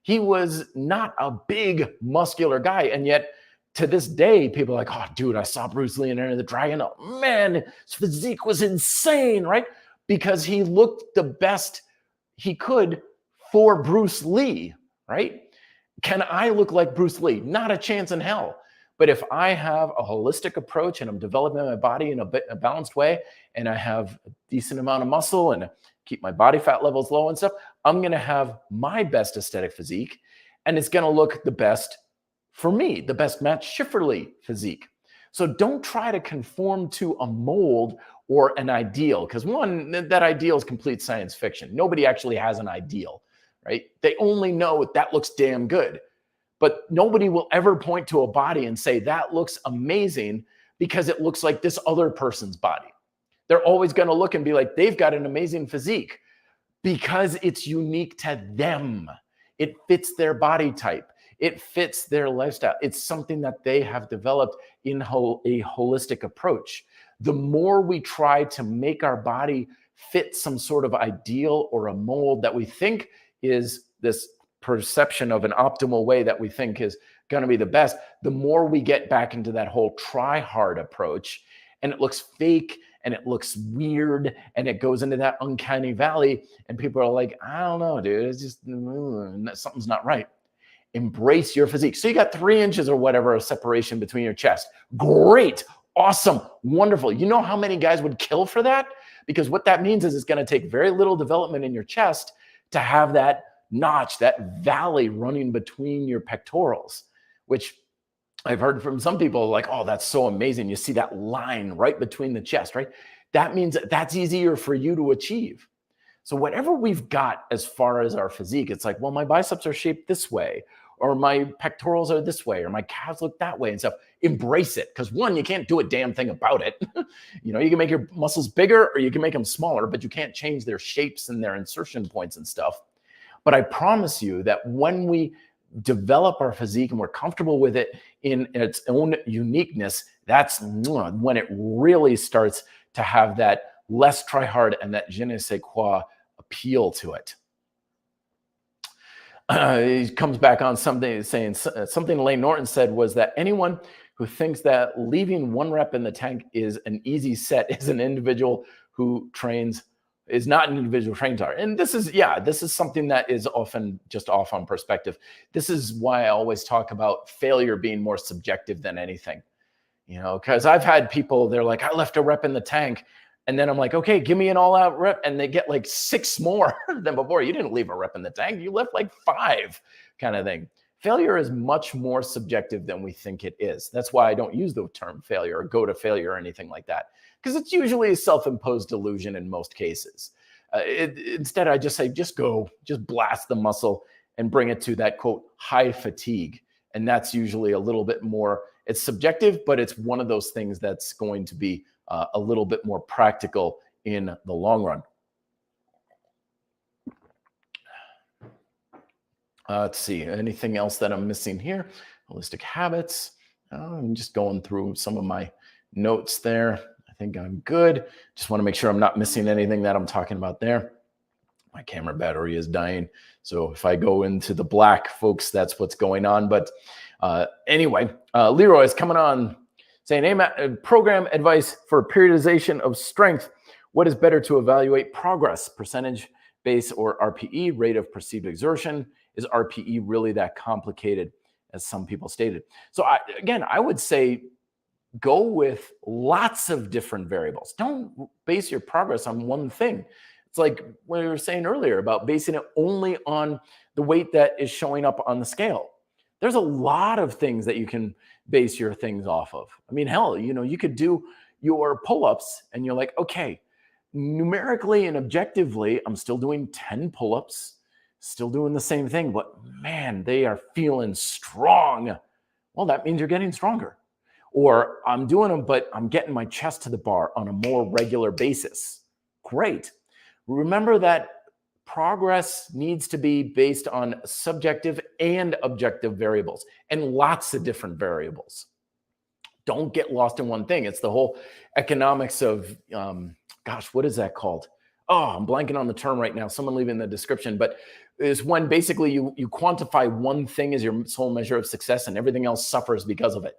He was not a big muscular guy. And yet to this day, people are like, oh, dude, I saw Bruce Lee in Enter the Dragon. Oh, man, his physique was insane, right? Because he looked the best he could for Bruce Lee, right? Can I look like Bruce Lee? Not a chance in hell. But if I have a holistic approach and I'm developing my body in a balanced way, and I have a decent amount of muscle and keep my body fat levels low and stuff, I'm going to have my best aesthetic physique, and it's going to look the best for me, the best Matt Schifferly physique. So don't try to conform to a mold or an ideal, because one, that ideal is complete science fiction. Nobody actually has an ideal, right? They only know that looks damn good. But nobody will ever point to a body and say that looks amazing because it looks like this other person's body. They're always going to look and be like, they've got an amazing physique because it's unique to them. It fits their body type. It fits their lifestyle. It's something that they have developed in a holistic approach. The more we try to make our body fit some sort of ideal or a mold that we think is this perception of an optimal way that we think is going to be the best, the more we get back into that whole try hard approach, and it looks fake and it looks weird and it goes into that uncanny valley, and people are like, I don't know, dude, it's just something's not right. Embrace your physique. So you got 3 inches or whatever of separation between your chest. Great, awesome, wonderful. You know how many guys would kill for that? Because what that means is it's going to take very little development in your chest to have that notch, that valley running between your pectorals, which I've heard from some people like, oh, that's so amazing. You see that line right between the chest, right? That means that's easier for you to achieve. So whatever we've got as far as our physique, it's like, well, my biceps are shaped this way, or my pectorals are this way, or my calves look that way and stuff. Embrace it. Because one, you can't do a damn thing about it. You know, you can make your muscles bigger or you can make them smaller, but you can't change their shapes and their insertion points and stuff. But I promise you that when we develop our physique and we're comfortable with it in its own uniqueness, that's when it really starts to have that less try hard and that je ne sais quoi appeal to it. He comes back on something saying something Elaine Norton said was that anyone who thinks that leaving one rep in the tank is an easy set is an individual who trains is not an individual trained hard. And this is something that is often just off on perspective. This is why I always talk about failure being more subjective than anything, you know, because I've had people, they're like, I left a rep in the tank. And then I'm like, okay, give me an all out rep. And they get like 6 more than before. You didn't leave a rep in the tank. You left like 5 kind of thing. Failure is much more subjective than we think it is. That's why I don't use the term failure or go to failure or anything like that, because it's usually a self-imposed delusion in most cases. Instead, I just say, just go, just blast the muscle and bring it to that, quote, high fatigue. And that's usually a little bit more, it's subjective, but it's one of those things that's going to be a little bit more practical in the long run. Let's see, anything else that I'm missing here? Holistic habits. I'm just going through some of my notes there. I think I'm good. Just want to make sure I'm not missing anything that I'm talking about there. My camera battery is dying. So if I go into the black, folks, that's what's going on. But anyway, Leroy is coming on saying, hey, Matt, program advice for periodization of strength. What is better to evaluate progress? Percentage base or RPE, rate of perceived exertion? Is RPE really that complicated as some people stated? So I would say go with lots of different variables. Don't base your progress on one thing. It's like what we were saying earlier about basing it only on the weight that is showing up on the scale. There's a lot of things that you can base your things off of. I mean, hell, you know, you could do your pull-ups and you're like, okay, numerically and objectively, I'm still doing 10 pull-ups, still doing the same thing, but man, they are feeling strong. Well, that means you're getting stronger. Or I'm doing them, but I'm getting my chest to the bar on a more regular basis. Great. Remember that progress needs to be based on subjective and objective variables and lots of different variables. Don't get lost in one thing. It's the whole economics of, what is that called? Oh, I'm blanking on the term right now. Someone leave in the description, but is when basically you quantify one thing as your sole measure of success and everything else suffers because of it.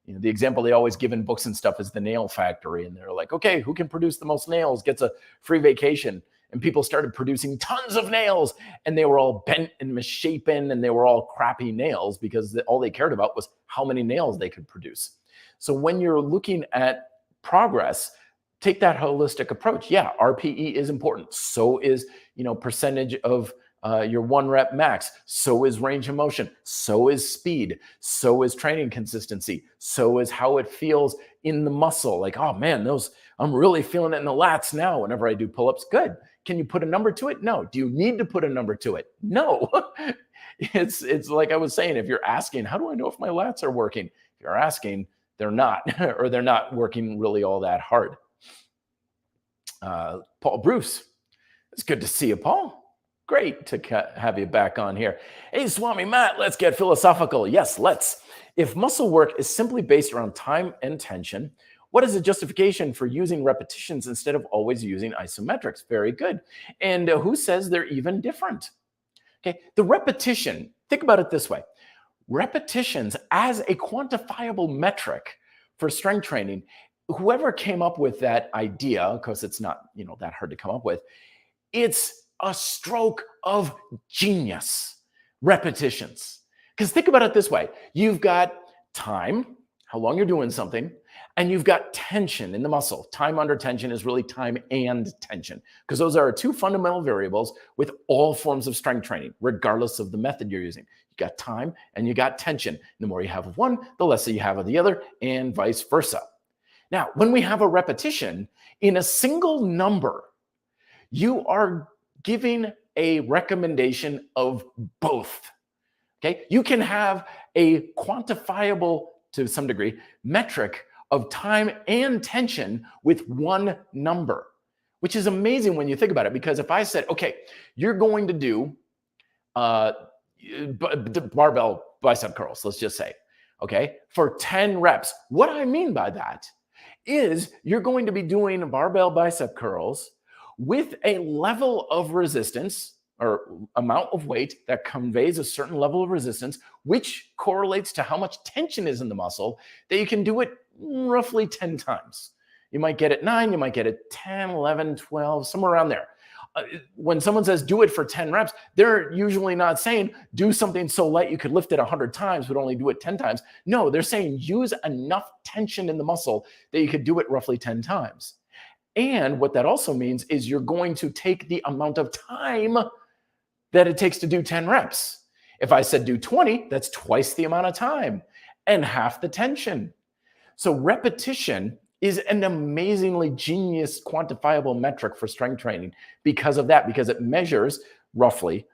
You know, the example they always give in books and stuff is the nail factory. And they're like, okay, who can produce the most nails gets a free vacation. And people started producing tons of nails and they were all bent and misshapen and they were all crappy nails because all they cared about was how many nails they could produce. So when you're looking at progress, take that holistic approach. Yeah, RPE is important. So is, percentage of your 1 rep max. So is range of motion. So is speed. So is training consistency. So is how it feels in the muscle. Like, oh man, I'm really feeling it in the lats now whenever I do pull-ups. Good. Can you put a number to it? No. Do you need to put a number to it? No. It's like I was saying, if you're asking, how do I know if my lats are working? If you're asking, they're not, or they're not working really all that hard. Paul Bruce, it's good to see you, Paul. Great to have you back on here. Hey, Swami Matt, let's get philosophical. Yes, let's. If muscle work is simply based around time and tension, what is the justification for using repetitions instead of always using isometrics? Very good. And who says they're even different? Okay, the repetition, think about it this way. Repetitions as a quantifiable metric for strength training, whoever came up with that idea, of course it's not, that hard to come up with, it's a stroke of genius. Repetitions. Because think about it this way. You've got time, how long you're doing something, and you've got tension in the muscle. Time under tension is really time and tension, because those are 2 fundamental variables with all forms of strength training, regardless of the method you're using. You got time and you got tension. The more you have of one, the less you have of the other, and vice versa. Now, when we have a repetition in a single number, you are giving a recommendation of both. Okay, you can have a quantifiable, to some degree, metric of time and tension with one number, which is amazing when you think about it. Because if I said, okay, you're going to do uh, barbell bicep curls, let's just say, okay, for 10 reps, what I mean by that is you're going to be doing barbell bicep curls with a level of resistance or amount of weight that conveys a certain level of resistance, which correlates to how much tension is in the muscle, that you can do it roughly 10 times. You might get it 9, you might get it 10, 11, 12, somewhere around there. When someone says do it for 10 reps, they're usually not saying do something so light you could lift it 100 times, but only do it 10 times. No, they're saying use enough tension in the muscle that you could do it roughly 10 times. And what that also means is you're going to take the amount of time that it takes to do 10 reps. If I said do 20, that's twice the amount of time and half the tension. So repetition is an amazingly genius quantifiable metric for strength training because of that, because it measures roughly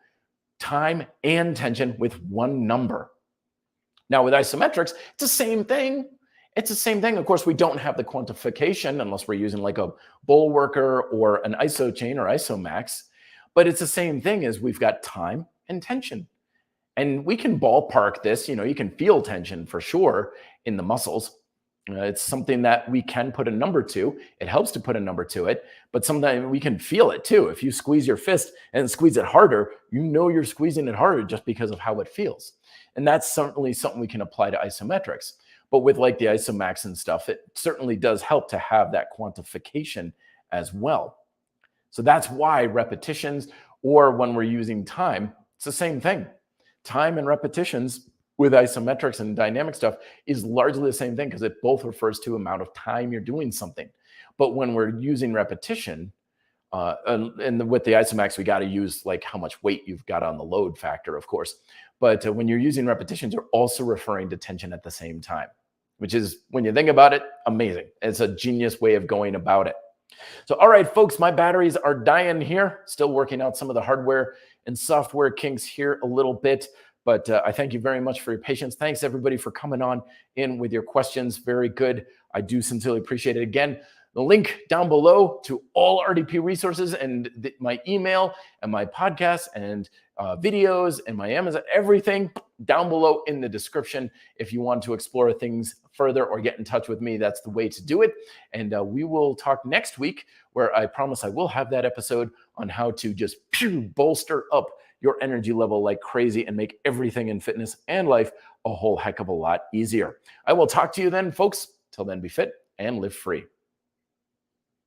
time and tension with one number. Now with isometrics, it's the same thing. It's the same thing. Of course, we don't have the quantification unless we're using like a bull worker or an iso chain or isomax, but it's the same thing as we've got time and tension. And we can ballpark this, you can feel tension for sure in the muscles. It's something that we can put a number to. It helps to put a number to it, but sometimes we can feel it too. If you squeeze your fist and squeeze it harder, you're squeezing it harder just because of how it feels. And that's certainly something we can apply to isometrics. But with like the isomax and stuff, it certainly does help to have that quantification as well. So that's why repetitions, or when we're using time, it's the same thing. Time and repetitions with isometrics and dynamic stuff is largely the same thing because it both refers to amount of time you're doing something. But when we're using repetition, and with the isomax, we got to use like how much weight you've got on the load factor, of course. But when you're using repetitions, you're also referring to tension at the same time, which is, when you think about it, amazing. It's a genius way of going about it. So, all right, folks, my batteries are dying here. Still working out some of the hardware and software kinks here a little bit. But I thank you very much for your patience. Thanks, everybody, for coming on in with your questions. Very good. I do sincerely appreciate it. Again, the link down below to all RDP resources and my email and my podcast and videos and my Amazon, everything down below in the description. If you want to explore things further or get in touch with me, that's the way to do it. And we will talk next week, where I promise I will have that episode on how to just bolster up your energy level like crazy and make everything in fitness and life a whole heck of a lot easier. I will talk to you then, folks. Till then, be fit and live free.